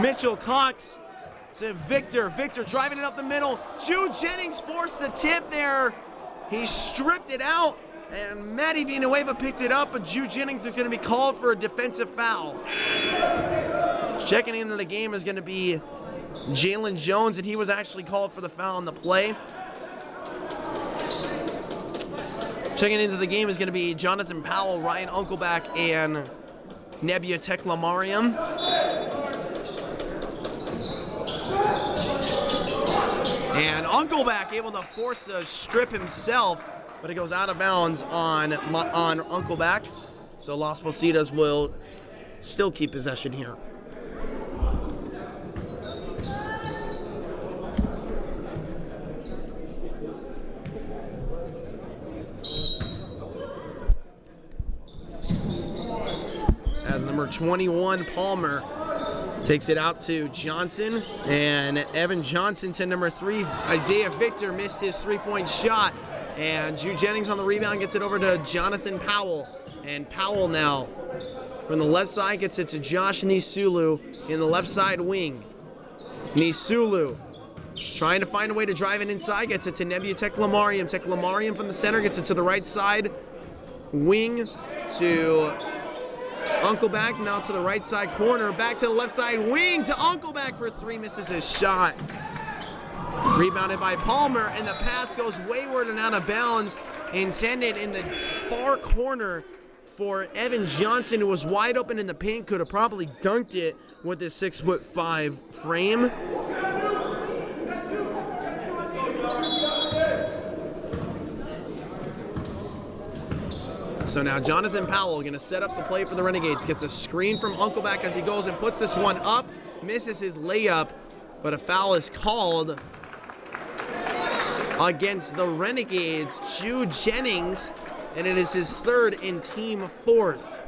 Mitchell Cox to Victor. Victor driving it up the middle. Jude Jennings forced the tip there He stripped it out, and Matty Villanueva picked it up, but Jude Jennings is going to be called for a defensive foul. Checking into the game is going to be Jalen Jones, and he was actually called for the foul on the play. Checking into the game is going to be Jonathan Powell, Ryan Uncleback, and Nebia Teklamariam. And Uncleback able to force a strip himself, but it goes out of bounds on Uncleback. So Las Positas will still keep possession here. As number 21, Palmer, takes it out to Johnson, and Evan Johnson to number 3, Isaiah Victor, missed his three-point shot, and Jude Jennings on the rebound gets it over to Jonathan Powell, and Powell now from the left side gets it to Josh Nisulu in the left side wing. Nisulu trying to find a way to drive it inside, gets it to Nebia Teklamariam. Teklamariam from the center gets it to the right side wing to Uncleback, now to the right side corner, back to the left side wing to Uncleback for 3, misses his shot. Rebounded by Palmer, and the pass goes wayward and out of bounds, intended in the far corner for Evan Johnson, who was wide open in the paint, could have probably dunked it with his 6'5" frame. So now Jonathan Powell going to set up the play for the Renegades. Gets a screen from Uncleback as he goes and puts this one up. Misses his layup, but a foul is called against the Renegades. Jude Jennings, and it is his 3rd and team 4th.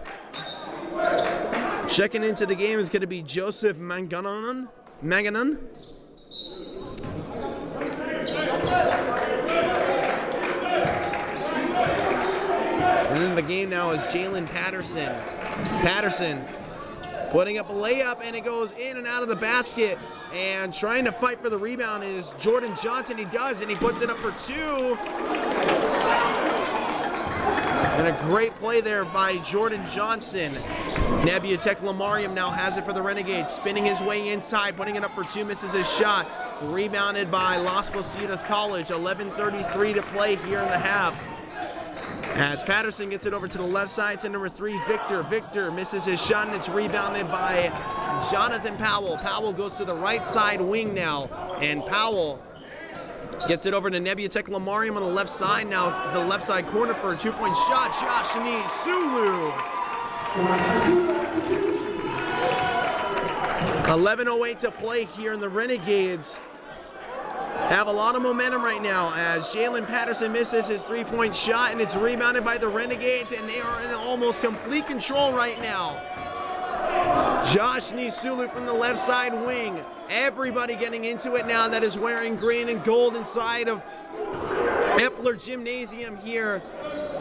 Checking into the game is going to be Joseph Manganon. And in the game now is Jalen Patterson. Patterson putting up a layup, and it goes in and out of the basket. And trying to fight for the rebound is Jordan Johnson. He does, and he puts it up for 2. And a great play there by Jordan Johnson. Nebia Teklamariam now has it for the Renegades, spinning his way inside, putting it up for 2, misses his shot. Rebounded by Las Positas College. 11:33 to play here in the half. As Patterson gets it over to the left side to number 3, Victor. Victor misses his shot, and it's rebounded by Jonathan Powell. Powell goes to the right side wing now, and Powell gets it over to Nebia Teklamariam on the left side now to the left side corner for a 2-point shot. Josh Nisulu. 11:08 to play here, in the Renegades have a lot of momentum right now as Jalen Patterson misses his 3-point shot, and it's rebounded by the Renegades, and they are in almost complete control right now. Josh Nisulu from the left side wing. Everybody getting into it now that is wearing green and gold inside of Epler Gymnasium here,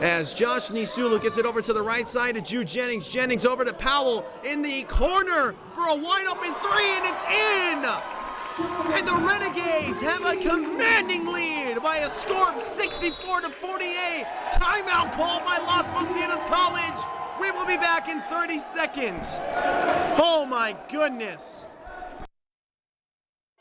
as Josh Nisulu gets it over to the right side to Jude Jennings. Jennings over to Powell in the corner for a wide open 3, and it's in! And the Renegades have a commanding lead by a score of 64-48. Timeout called by Las Positas College. We will be back in 30 seconds. Oh my goodness.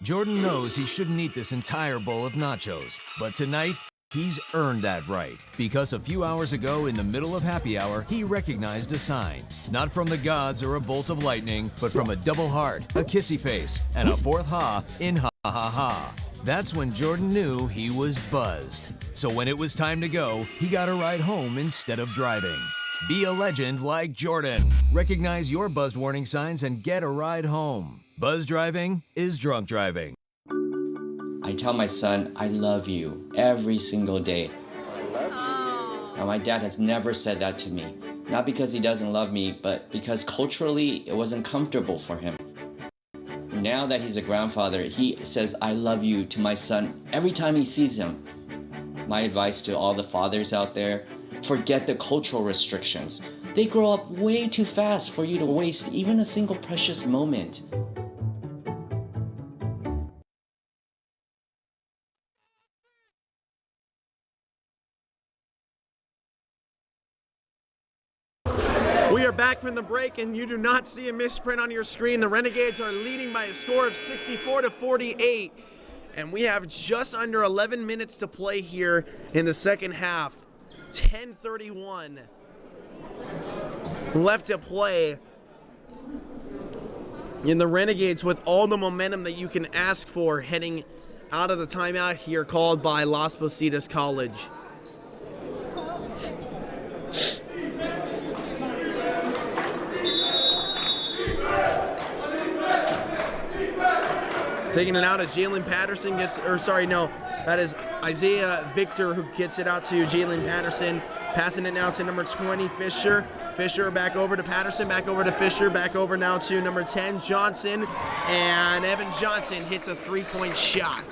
Jordan knows he shouldn't eat this entire bowl of nachos, but tonight, he's earned that right, because a few hours ago in the middle of happy hour, he recognized a sign. Not from the gods or a bolt of lightning, but from a double heart, a kissy face, and a 4th ha in ha ha ha. That's when Jordan knew he was buzzed. So when it was time to go, he got a ride home instead of driving. Be a legend like Jordan. Recognize your buzzed warning signs and get a ride home. Buzz driving is drunk driving. I tell my son, I love you every single day. Now, my dad has never said that to me. Not because he doesn't love me, but because culturally it wasn't comfortable for him. Now that he's a grandfather, he says, I love you to my son every time he sees him. My advice to all the fathers out there, forget the cultural restrictions. They grow up way too fast for you to waste even a single precious moment. We are back from the break, and you do not see a misprint on your screen. The Renegades are leading by a score of 64-48, and we have just under 11 minutes to play here in the second half. 10:31 left to play. And the Renegades with all the momentum that you can ask for heading out of the timeout here called by Las Positas College. Taking it out as Jalen Patterson gets, that is Isaiah Victor who gets it out to Jalen Patterson. Passing it now to number 20, Fisher. Fisher back over to Patterson, back over to Fisher, back over now to number 10, Johnson. And Evan Johnson hits a three-point shot.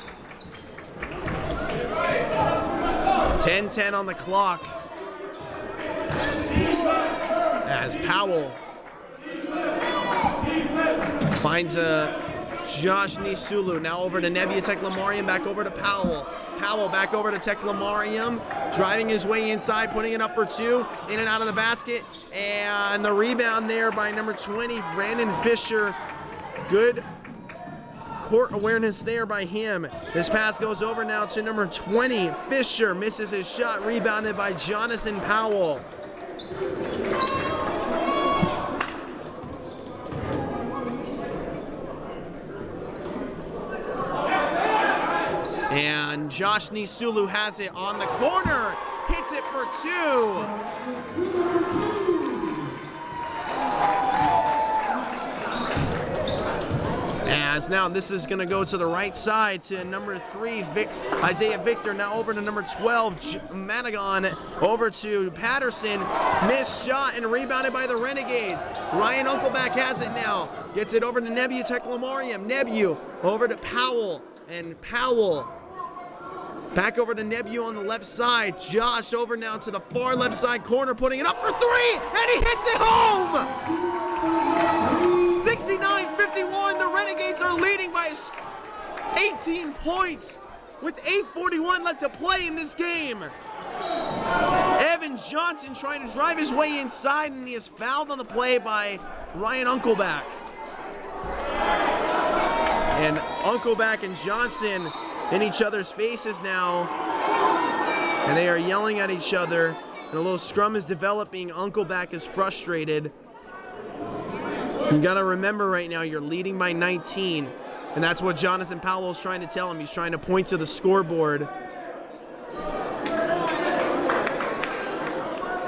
10-10 on the clock. As Powell finds a Josh Nisulu, now over to Nebia Teklamariam, back over to Powell. Powell back over to Teklamariam, driving his way inside, putting it up for two, in and out of the basket. And the rebound there by number 20, Brandon Fisher. Good court awareness there by him. This pass goes over now to number 20, Fisher. Misses his shot, rebounded by Jonathan Powell. And Josh Nisulu has it on the corner, hits it for two. As now this is going to go to the right side to number 3, Isaiah Victor. Now over to number 12, Madigan. Over to Patterson. Missed shot and rebounded by the Renegades. Ryan Uncleback has it now. Gets it over to Nebia Teklamariam. Nebu over to Powell. And Powell back over to Nebu on the left side. Josh over now to the far left side corner, putting it up for three, and he hits it home! 69-51, the Renegades are leading by 18 points with 8:41 left to play in this game. Evan Johnson trying to drive his way inside, and he is fouled on the play by Ryan Uncleback. And Uncleback and Johnson in each other's faces now, and they are yelling at each other, and a little scrum is developing. Uncleback is frustrated. You gotta remember right now, you're leading by 19, and that's what Jonathan Powell is trying to tell him. He's trying to point to the scoreboard.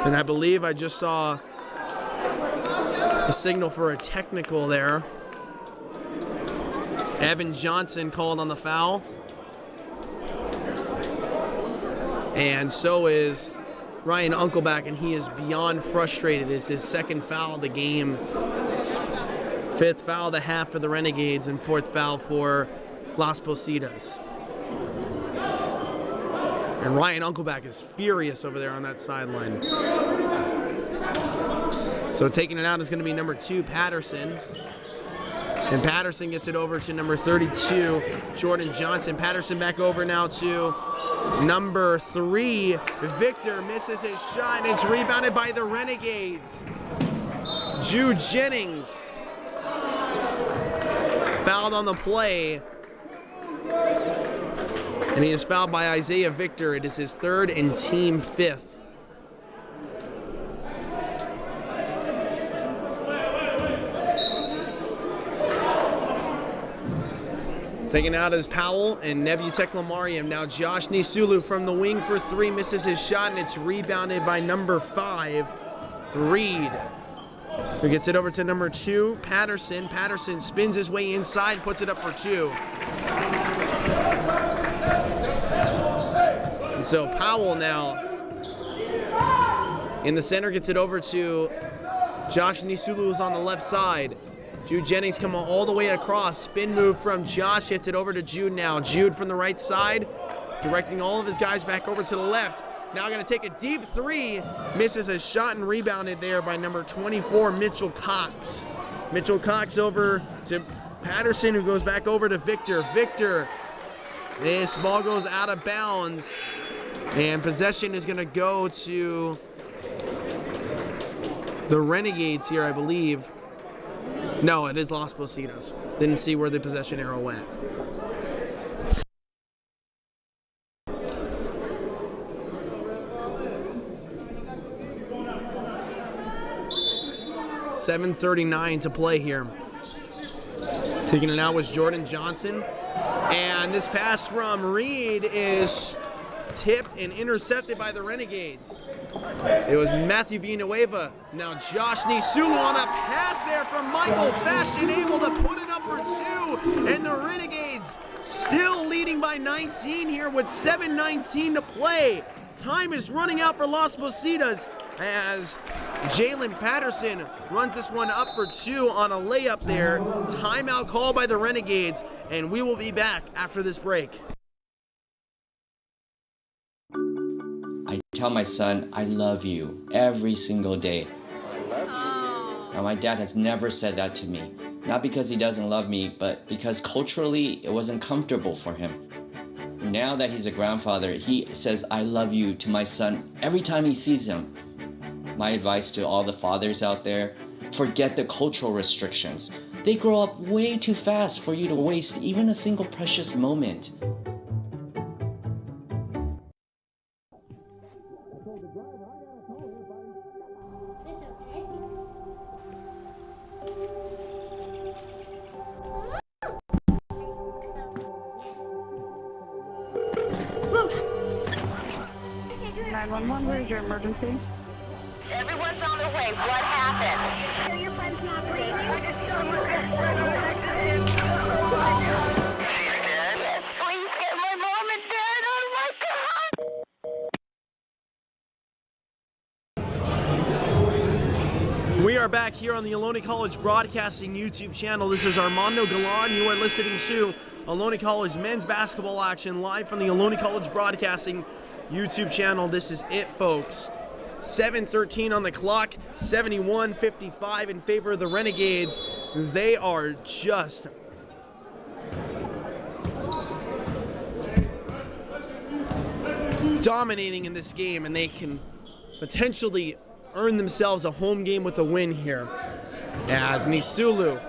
And I believe I just saw a signal for a technical there. Evan Johnson called on the foul. And so is Ryan Uncleback, and he is beyond frustrated. It's his second foul of the game. 5th foul of the half for the Renegades, and 4th foul for Las Positas. And Ryan Uncleback is furious over there on that sideline. So taking it out is going to be number 2, Patterson. And Patterson gets it over to number 32, Jordan Johnson. Patterson back over now to number 3, Victor. Misses his shot, and it's rebounded by the Renegades. Jude Jennings fouled on the play. And he is fouled by Isaiah Victor. It is his 3rd and team 5th. Taken out is Powell and Nebia Teklamariam. Now Josh Nisulu from the wing for 3, misses his shot, and it's rebounded by number 5, Reed, who gets it over to number 2, Patterson. Patterson spins his way inside, puts it up for 2. And so Powell now in the center gets it over to Josh Nisulu, who's on the left side. Jude Jennings coming all the way across. Spin move from Josh, hits it over to Jude now. Jude from the right side, directing all of his guys back over to the left. Now going to take a deep 3, misses a shot, and rebounded there by number 24, Mitchell Cox. Mitchell Cox over to Patterson, who goes back over to Victor. Victor, this ball goes out of bounds, and possession is going to go to the Renegades here, I believe. No, it is Los Positas. Didn't see where the possession arrow went. .7:39 to play here. Taking it out was Jordan Johnson. And this pass from Reed is tipped and intercepted by the Renegades. It was Matthew Villanueva. Now Josh Nisulu on a pass there from Michael Fashion, able to put it up for 2. And the Renegades still leading by 19 here with 7:19 to play. Time is running out for Los Positas as Jalen Patterson runs this one up for 2 on a layup there. Timeout call by the Renegades, and we will be back after this break. I tell my son, I love you every single day. Now, my dad has never said that to me. Not because he doesn't love me, but because culturally it wasn't comfortable for him. Now that he's a grandfather, he says, I love you to my son every time he sees him. My advice to all the fathers out there, forget the cultural restrictions. They grow up way too fast for you to waste even a single precious moment. Where's your emergency? Everyone's on their way. What happened? Your friend's not breathing. She's dead? Yes, please get my mom and dad. Oh my God! We are back here on the Ohlone College Broadcasting YouTube channel. This is Armando Galan. You are listening to Ohlone College men's basketball action live from the Ohlone College Broadcasting YouTube channel. This is it, folks. 7:13 on the clock, 71-55 in favor of the Renegades. They are just dominating in this game, and they can potentially earn themselves a home game with a win here. As Nisulu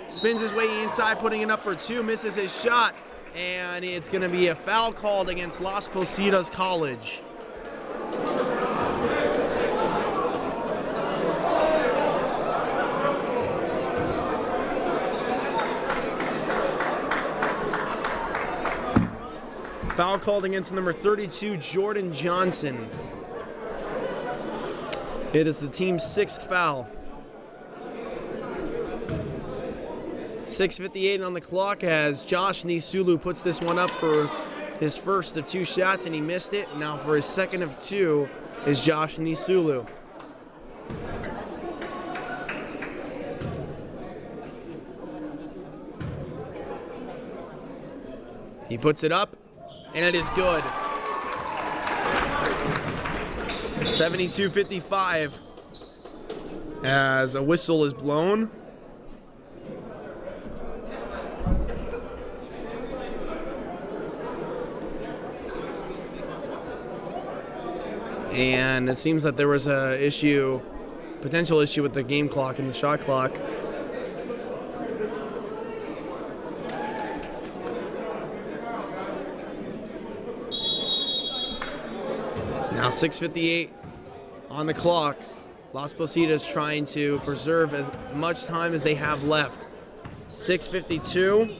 spins his way inside, putting it up for 2, misses his shot, and it's going to be a foul called against Los Positas College. Foul called against number 32, Jordan Johnson. It is the team's 6th foul. 6:58 on the clock as Josh Nisulu puts this one up for his first of 2 shots, and he missed it. Now for his second of 2 is Josh Nisulu. He puts it up, and it is good. 72-55 as a whistle is blown. And it seems that there was a potential issue with the game clock and the shot clock. Now 6:58 on the clock. Los Positas trying to preserve as much time as they have left. 6:52.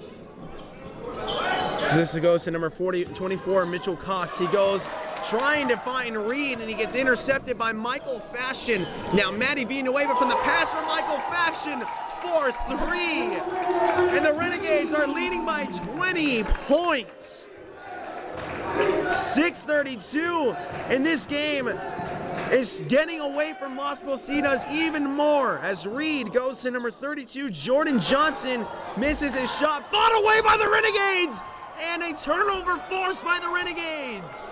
This goes to number 24, Mitchell Cox. He goes trying to find Reed, and he gets intercepted by Michael Fashion. Now Matty Villanueva from the pass from Michael Fashion for 3. And the Renegades are leading by 20 points. 6:32, and this game is getting away from Los Positas even more as Reed goes to number 32, Jordan Johnson, misses his shot, fought away by the Renegades, and a turnover forced by the Renegades.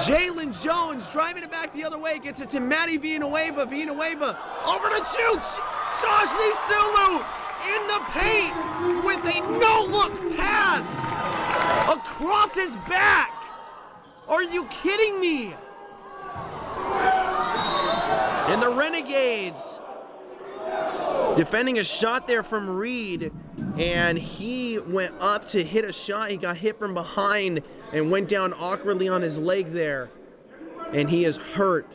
Jalen Jones driving it back the other way, gets it to Matty Villanueva. Villanueva over to Josh Nisulu in the paint with a no-look pass across his back. Are you kidding me? And the Renegades defending a shot there from Reed, and he went up to hit a shot. He got hit from behind and went down awkwardly on his leg there, and he is hurt.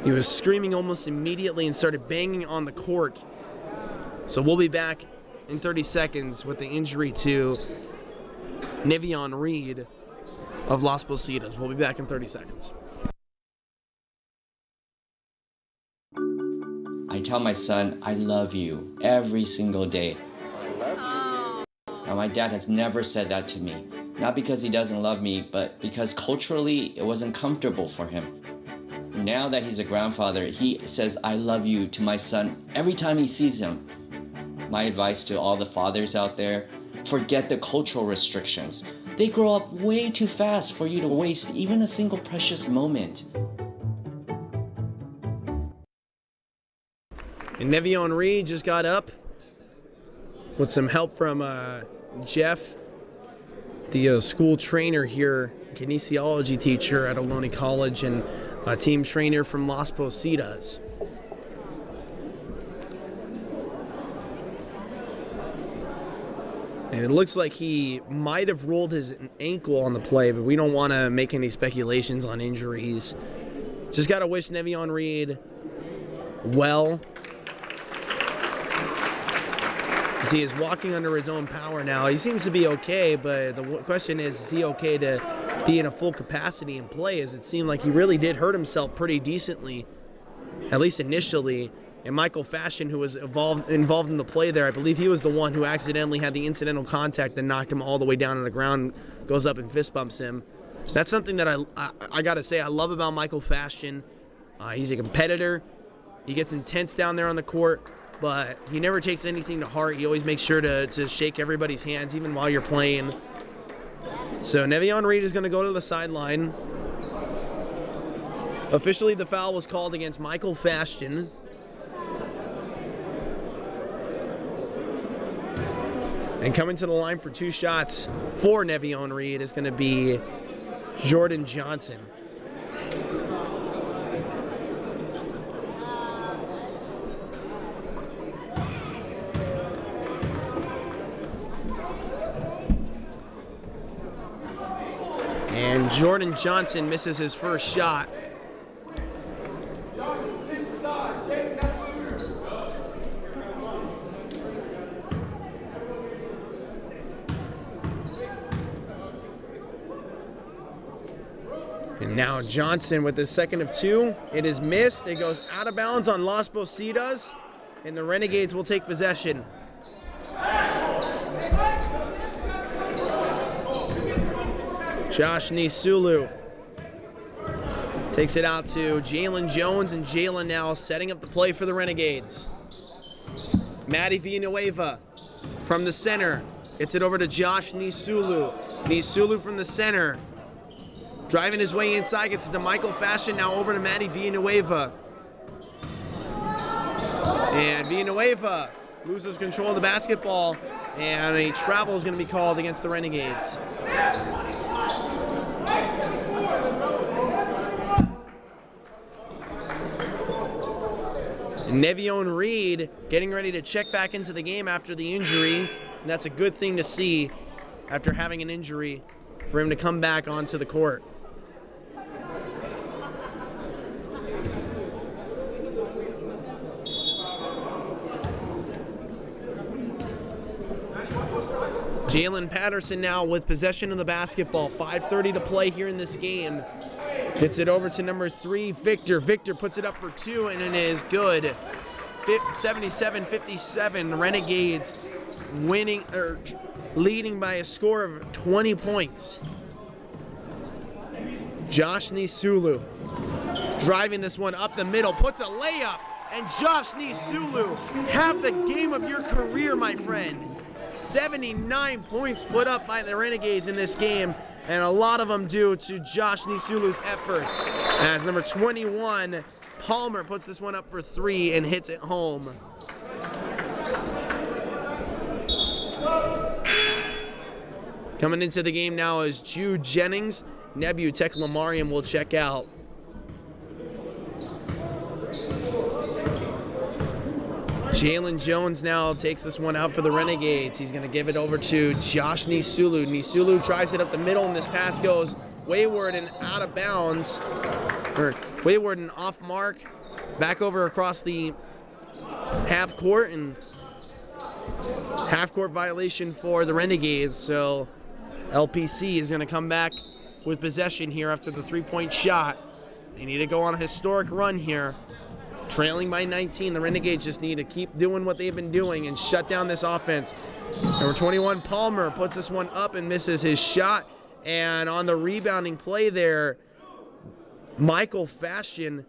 He was screaming almost immediately and started banging on the court. So we'll be back in 30 seconds with the injury to Nevion Reed of Las Positas. We'll be back in 30 seconds. I tell my son, I love you every single day. Now, my dad has never said that to me. Not because he doesn't love me, but because culturally it wasn't comfortable for him. Now that he's a grandfather, he says, I love you to my son every time he sees him. My advice to all the fathers out there, forget the cultural restrictions. They grow up way too fast for you to waste even a single precious moment. And Nevion Reed just got up with some help from Jeff, the school trainer here, kinesiology teacher at Ohlone College, and a team trainer from Las Positas. And it looks like he might have rolled his ankle on the play, but we don't want to make any speculations on injuries. Just got to wish Nevion Reed well, as he is walking under his own power now. He seems to be okay, but the question is he okay to be in a full capacity and play, as it seemed like he really did hurt himself pretty decently, at least initially. And Michael Fashion, who was involved in the play there, I believe he was the one who accidentally had the incidental contact that knocked him all the way down on the ground, goes up and fist bumps him. That's something that I got to say I love about Michael Fashion. He's a competitor. He gets intense down there on the court, but he never takes anything to heart. He always makes sure to shake everybody's hands, even while you're playing. So Nevion Reed is going to go to the sideline. Officially, the foul was called against Michael Fashion. And coming to the line for two shots for Nevion Reed is going to be Jordan Johnson. And Jordan Johnson misses his first shot. And now Johnson with his second of two. It is missed. It goes out of bounds on Las Positas, and the Renegades will take possession. Josh Nisulu takes it out to Jalen Jones, and Jalen now setting up the play for the Renegades. Matty Villanueva from the center. Gets it over to Josh Nisulu. Nisulu from the center. Driving his way inside, gets it to Michael Fashion, now over to Matty Villanueva. And Villanueva loses control of the basketball, and a travel is going to be called against the Renegades. Nevion Reed getting ready to check back into the game after the injury, and that's a good thing to see after having an injury for him to come back onto the court. Jalen Patterson now with possession of the basketball. 5:30 to play here in this game. Gets it over to number 3, Victor. Victor puts it up for two, and it is good. 77-57. Renegades winning, or leading by a score of 20 points. Josh Nisulu driving this one up the middle, puts a layup, and Josh Nisulu, have the game of your career, my friend. 79 points put up by the Renegades in this game, and a lot of them due to Josh Nisulu's efforts, as number 21, Palmer, puts this one up for three and hits it home. Coming into the game now is Jude Jennings. Nebu Teklamariam will check out. Jalen Jones now takes this one out for the Renegades. He's going to give it over to Josh Nisulu. Nisulu tries it up the middle, and this pass goes wayward and out of bounds. Or wayward and off mark. Back over across the half court, and half court violation for the Renegades. So LPC is going to come back with possession here after the three-point shot. They need to go on a historic run here. Trailing by 19, the Renegades just need to keep doing what they've been doing and shut down this offense. Number 21, Palmer, puts this one up and misses his shot. And on the rebounding play there, Michael Fashion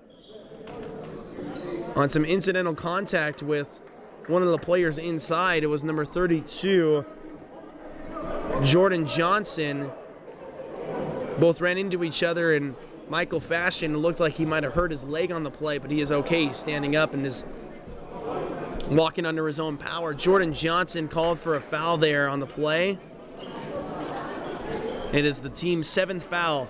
on some incidental contact with one of the players inside. It was number 32, Jordan Johnson. Both ran into each other, and Michael Fashion looked like he might have hurt his leg on the play, but he is okay. He's standing up and is walking under his own power. Jordan Johnson called for a foul there on the play. It is the team's 7th foul.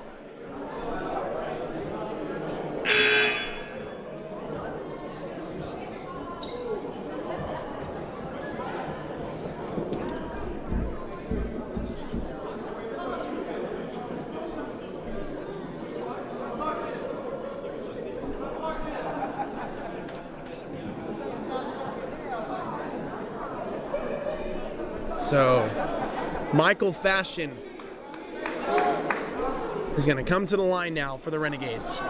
So, Michael Fashion is going to come to the line now for the Renegades.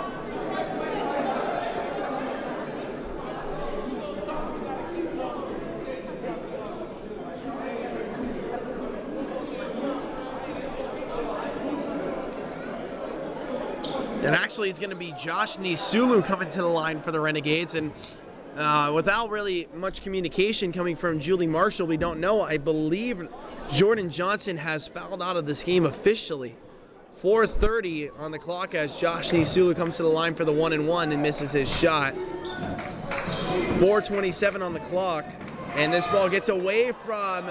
And actually, it's going to be Josh Nisulu coming to the line for the Renegades. And without really much communication coming from Julie Marshall, we don't know. I believe Jordan Johnson has fouled out of this game officially. 4:30 on the clock as Josh Nisulu comes to the line for the 1-and-1 and misses his shot. 4:27 on the clock, and this ball gets away from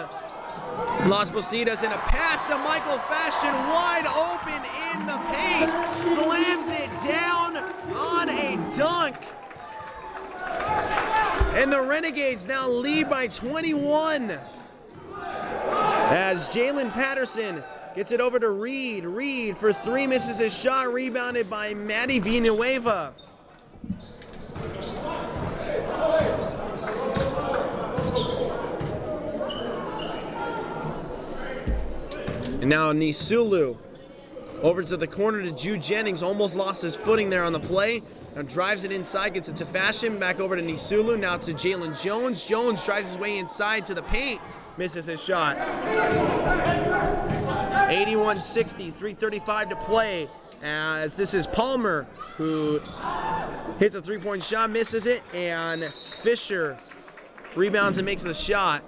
Las Positas, and a pass to Michael Fashion wide open in the paint. Slams it down on a dunk. And the Renegades now lead by 21 as Jalen Patterson gets it over to Reed. Reed for three, misses his shot, rebounded by Matty Villanueva. And now Nisulu over to the corner to Jude Jennings. Almost lost his footing there on the play. Now drives it inside, gets it to Fashion. Back over to Nisulu. Now to Jalen Jones. Jones drives his way inside to the paint. Misses his shot. 81-60, 3:35 to play. As this is Palmer who hits a three-point shot, misses it. And Fisher rebounds and makes the shot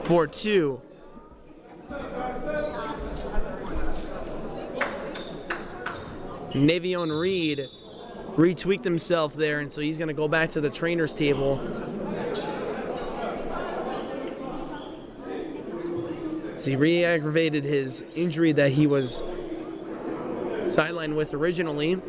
for two. Navion Reed retweaked himself there, and so he's going to go back to the trainer's table. So he re-aggravated his injury that he was sidelined with originally.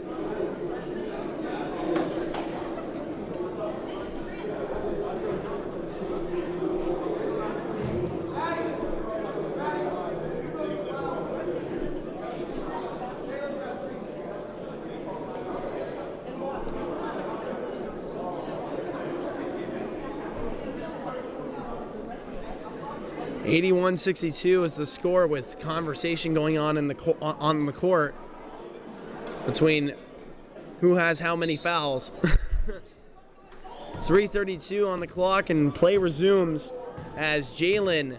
(81-62) is the score, with conversation going on in the court between who has how many fouls. 3:32 on the clock, and play resumes as Jalen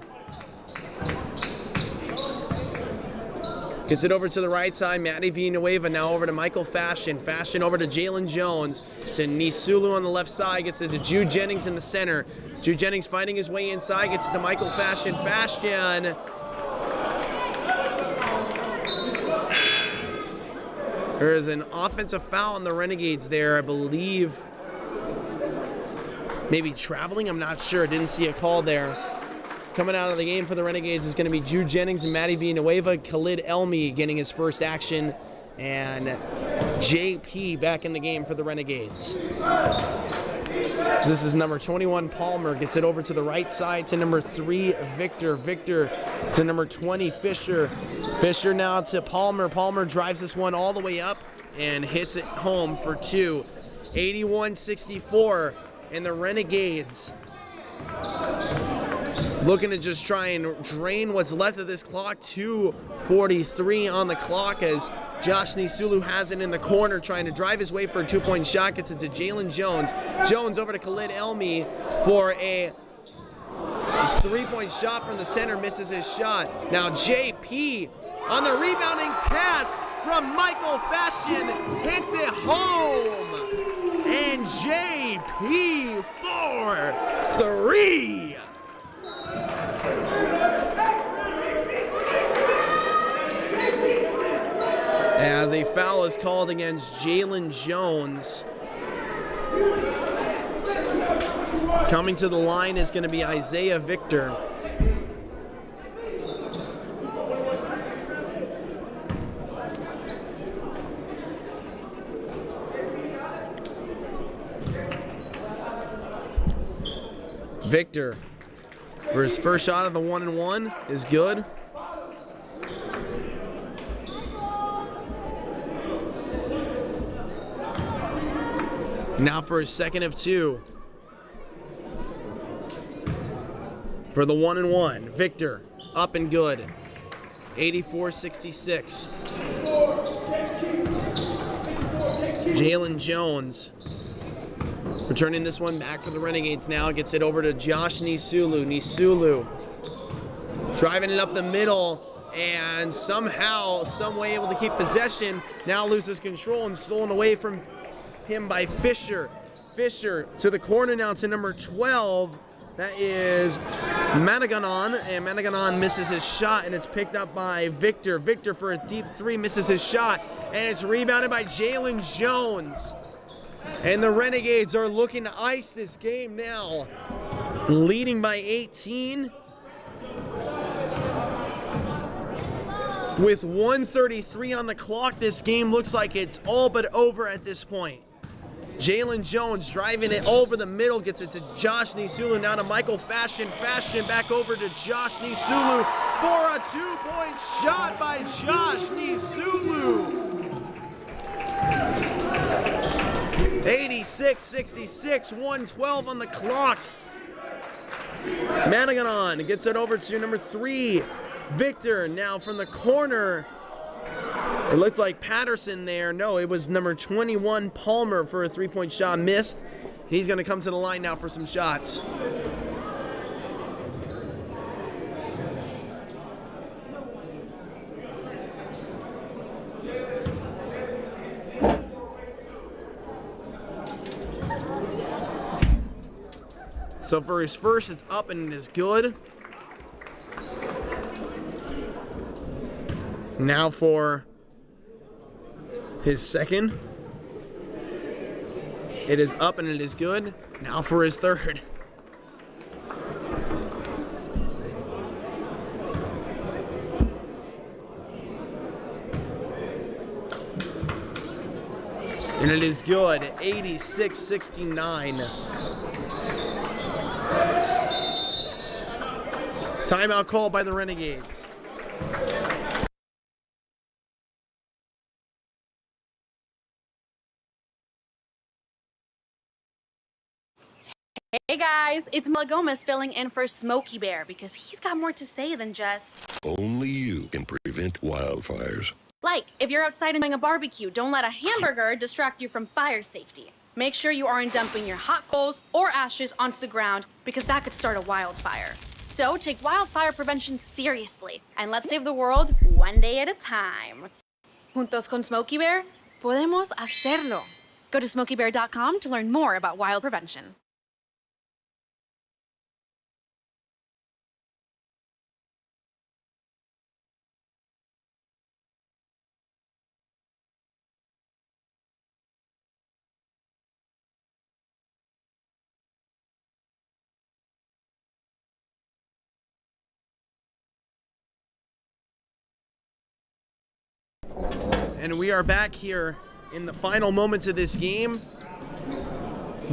gets it over to the right side. Matty Villanueva now over to Michael Fashion. Fashion over to Jalen Jones. To Nisulu on the left side. Gets it to Jude Jennings in the center. Jude Jennings fighting his way inside. Gets it to Michael Fashion. Fashion. There is an offensive foul on the Renegades there, I believe. Maybe traveling, I'm not sure. Didn't see a call there. Coming out of the game for the Renegades is going to be Jude Jennings and Matty Villanueva. Khalid Elmi getting his first action. And JP back in the game for the Renegades. So this is number 21, Palmer. Gets it over to the right side to number 3, Victor. Victor to number 20, Fisher. Fisher now to Palmer. Palmer drives this one all the way up and hits it home for 2. 81-64. And the Renegades looking to just try and drain what's left of this clock. 2:43 on the clock as Josh Nisulu has it in the corner trying to drive his way for a 2-point shot. Gets it to Jalen Jones. Jones over to Khalid Elmi for a 3-point shot from the center. Misses his shot. Now JP on the rebounding pass from Michael Fashion hits it home. And JP for 3. As a foul is called against Jalen Jones. Coming to the line is going to be Isaiah Victor. Victor, for his first shot of the 1-and-1, is good. Now for his second of 2. For the 1-and-1, Victor, up and good. 84-66. Jalen Jones returning this one back for the Renegades now. Gets it over to Josh Nisulu. Nisulu driving it up the middle and somehow, some way able to keep possession. Now loses control and stolen away from him by Fisher. Fisher to the corner now to number 12. That is Managanon, and Managanon misses his shot, and it's picked up by Victor. Victor for a deep 3 misses his shot, and it's rebounded by Jalen Jones. And the Renegades are looking to ice this game now, leading by 18. With 1:33 on the clock, this game looks like it's all but over at this point. Jalen Jones driving it over the middle, gets it to Josh Nisulu, now to Michael Fashion. Fashion back over to Josh Nisulu for a 2-point shot by Josh Nisulu. 86-66, 1:12 on the clock. Managanon gets it over to number 3, Victor, now from the corner. It looked like Patterson there. No, it was number 21, Palmer, for a 3-point shot. Missed. He's going to come to the line now for some shots. So for his first, it's up and it is good. Now for his second. It is up and it is good. Now for his third. And it is good. 86-69. Timeout called by the Renegades. Hey guys, it's Mila Gomez filling in for Smokey Bear because he's got more to say than just... Only you can prevent wildfires. Like, if you're outside enjoying a barbecue, don't let a hamburger distract you from fire safety. Make sure you aren't dumping your hot coals or ashes onto the ground because that could start a wildfire. So take wildfire prevention seriously and let's save the world one day at a time. Juntos con Smokey Bear, podemos hacerlo. Go to smokeybear.com to learn more about wild prevention. And we are back here in the final moments of this game.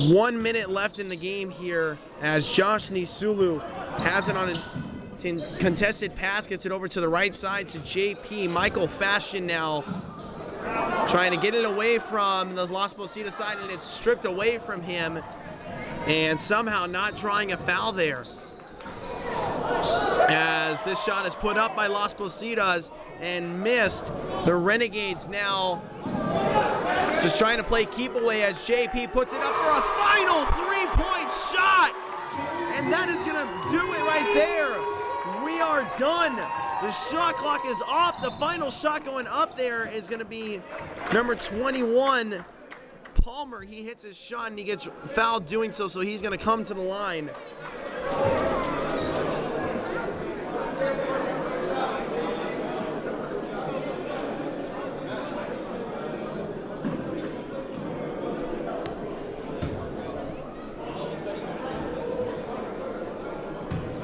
1 minute left in the game here as Josh Nisulu has it on a contested pass, gets it over to the right side to JP. Michael Fashion now trying to get it away from the Las Positas side, and it's stripped away from him, and somehow not drawing a foul there. As this shot is put up by Las Positas and missed. The Renegades now just trying to play keep away as JP puts it up for a final 3-point shot. And that is gonna do it right there. We are done. The shot clock is off. The final shot going up there is gonna be number 21, Palmer. He hits his shot and he gets fouled doing so, so he's gonna come to the line.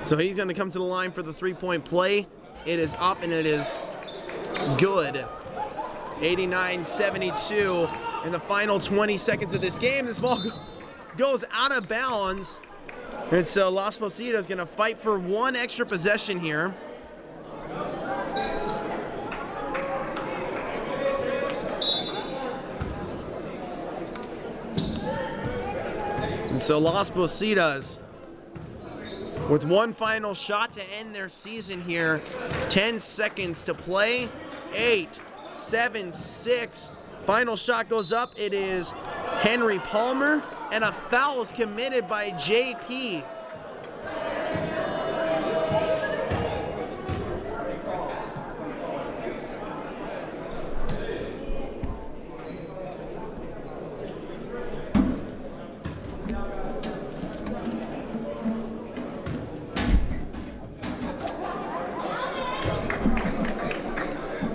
So he's going to come to the line for the 3-point play. It is up and it is good. 89-72 in the final 20 seconds of this game. This ball goes out of bounds. And so Las Positas is going to fight for one extra possession here. And so Las Positas with one final shot to end their season here. 10 seconds to play. 8, 7, 6. Final shot goes up. It is Henry Palmer, and a foul is committed by JP.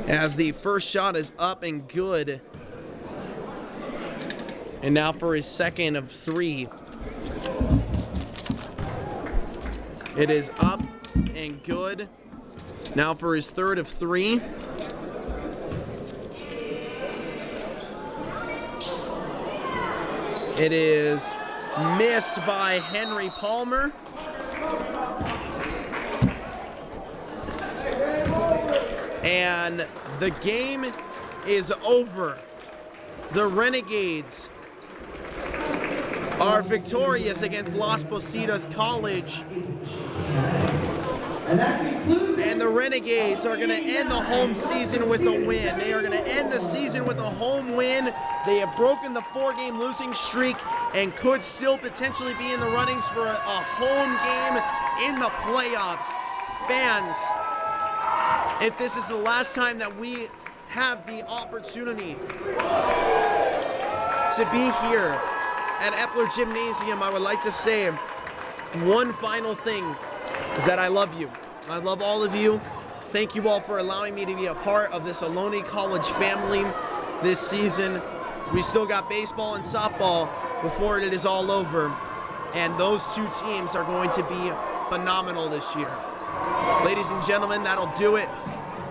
As the first shot is up and good. And now for his second of 3. It is up and good. Now for his third of 3. It is missed by Henry Palmer. And the game is over. The Renegades are victorious against Las Positas College. And the Renegades are going to end the home season with a win. They are going to end the season with a home win. They have broken the 4-game losing streak and could still potentially be in the runnings for a home game in the playoffs. Fans, if this is the last time that we have the opportunity to be here at Epler Gymnasium, I would like to say one final thing, is that I love you. I love all of you. Thank you all for allowing me to be a part of this Ohlone College family this season. We still got baseball and softball before it is all over, and those two teams are going to be phenomenal this year. Ladies and gentlemen, that'll do it.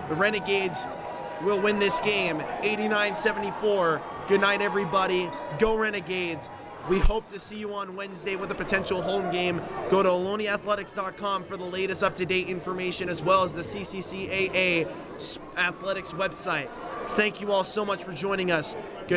The Renegades will win this game, 89-74. Good night, everybody. Go Renegades. We hope to see you on Wednesday with a potential home game. Go to OhloneAthletics.com for the latest up-to-date information, as well as the CCCAA athletics website. Thank you all so much for joining us. Good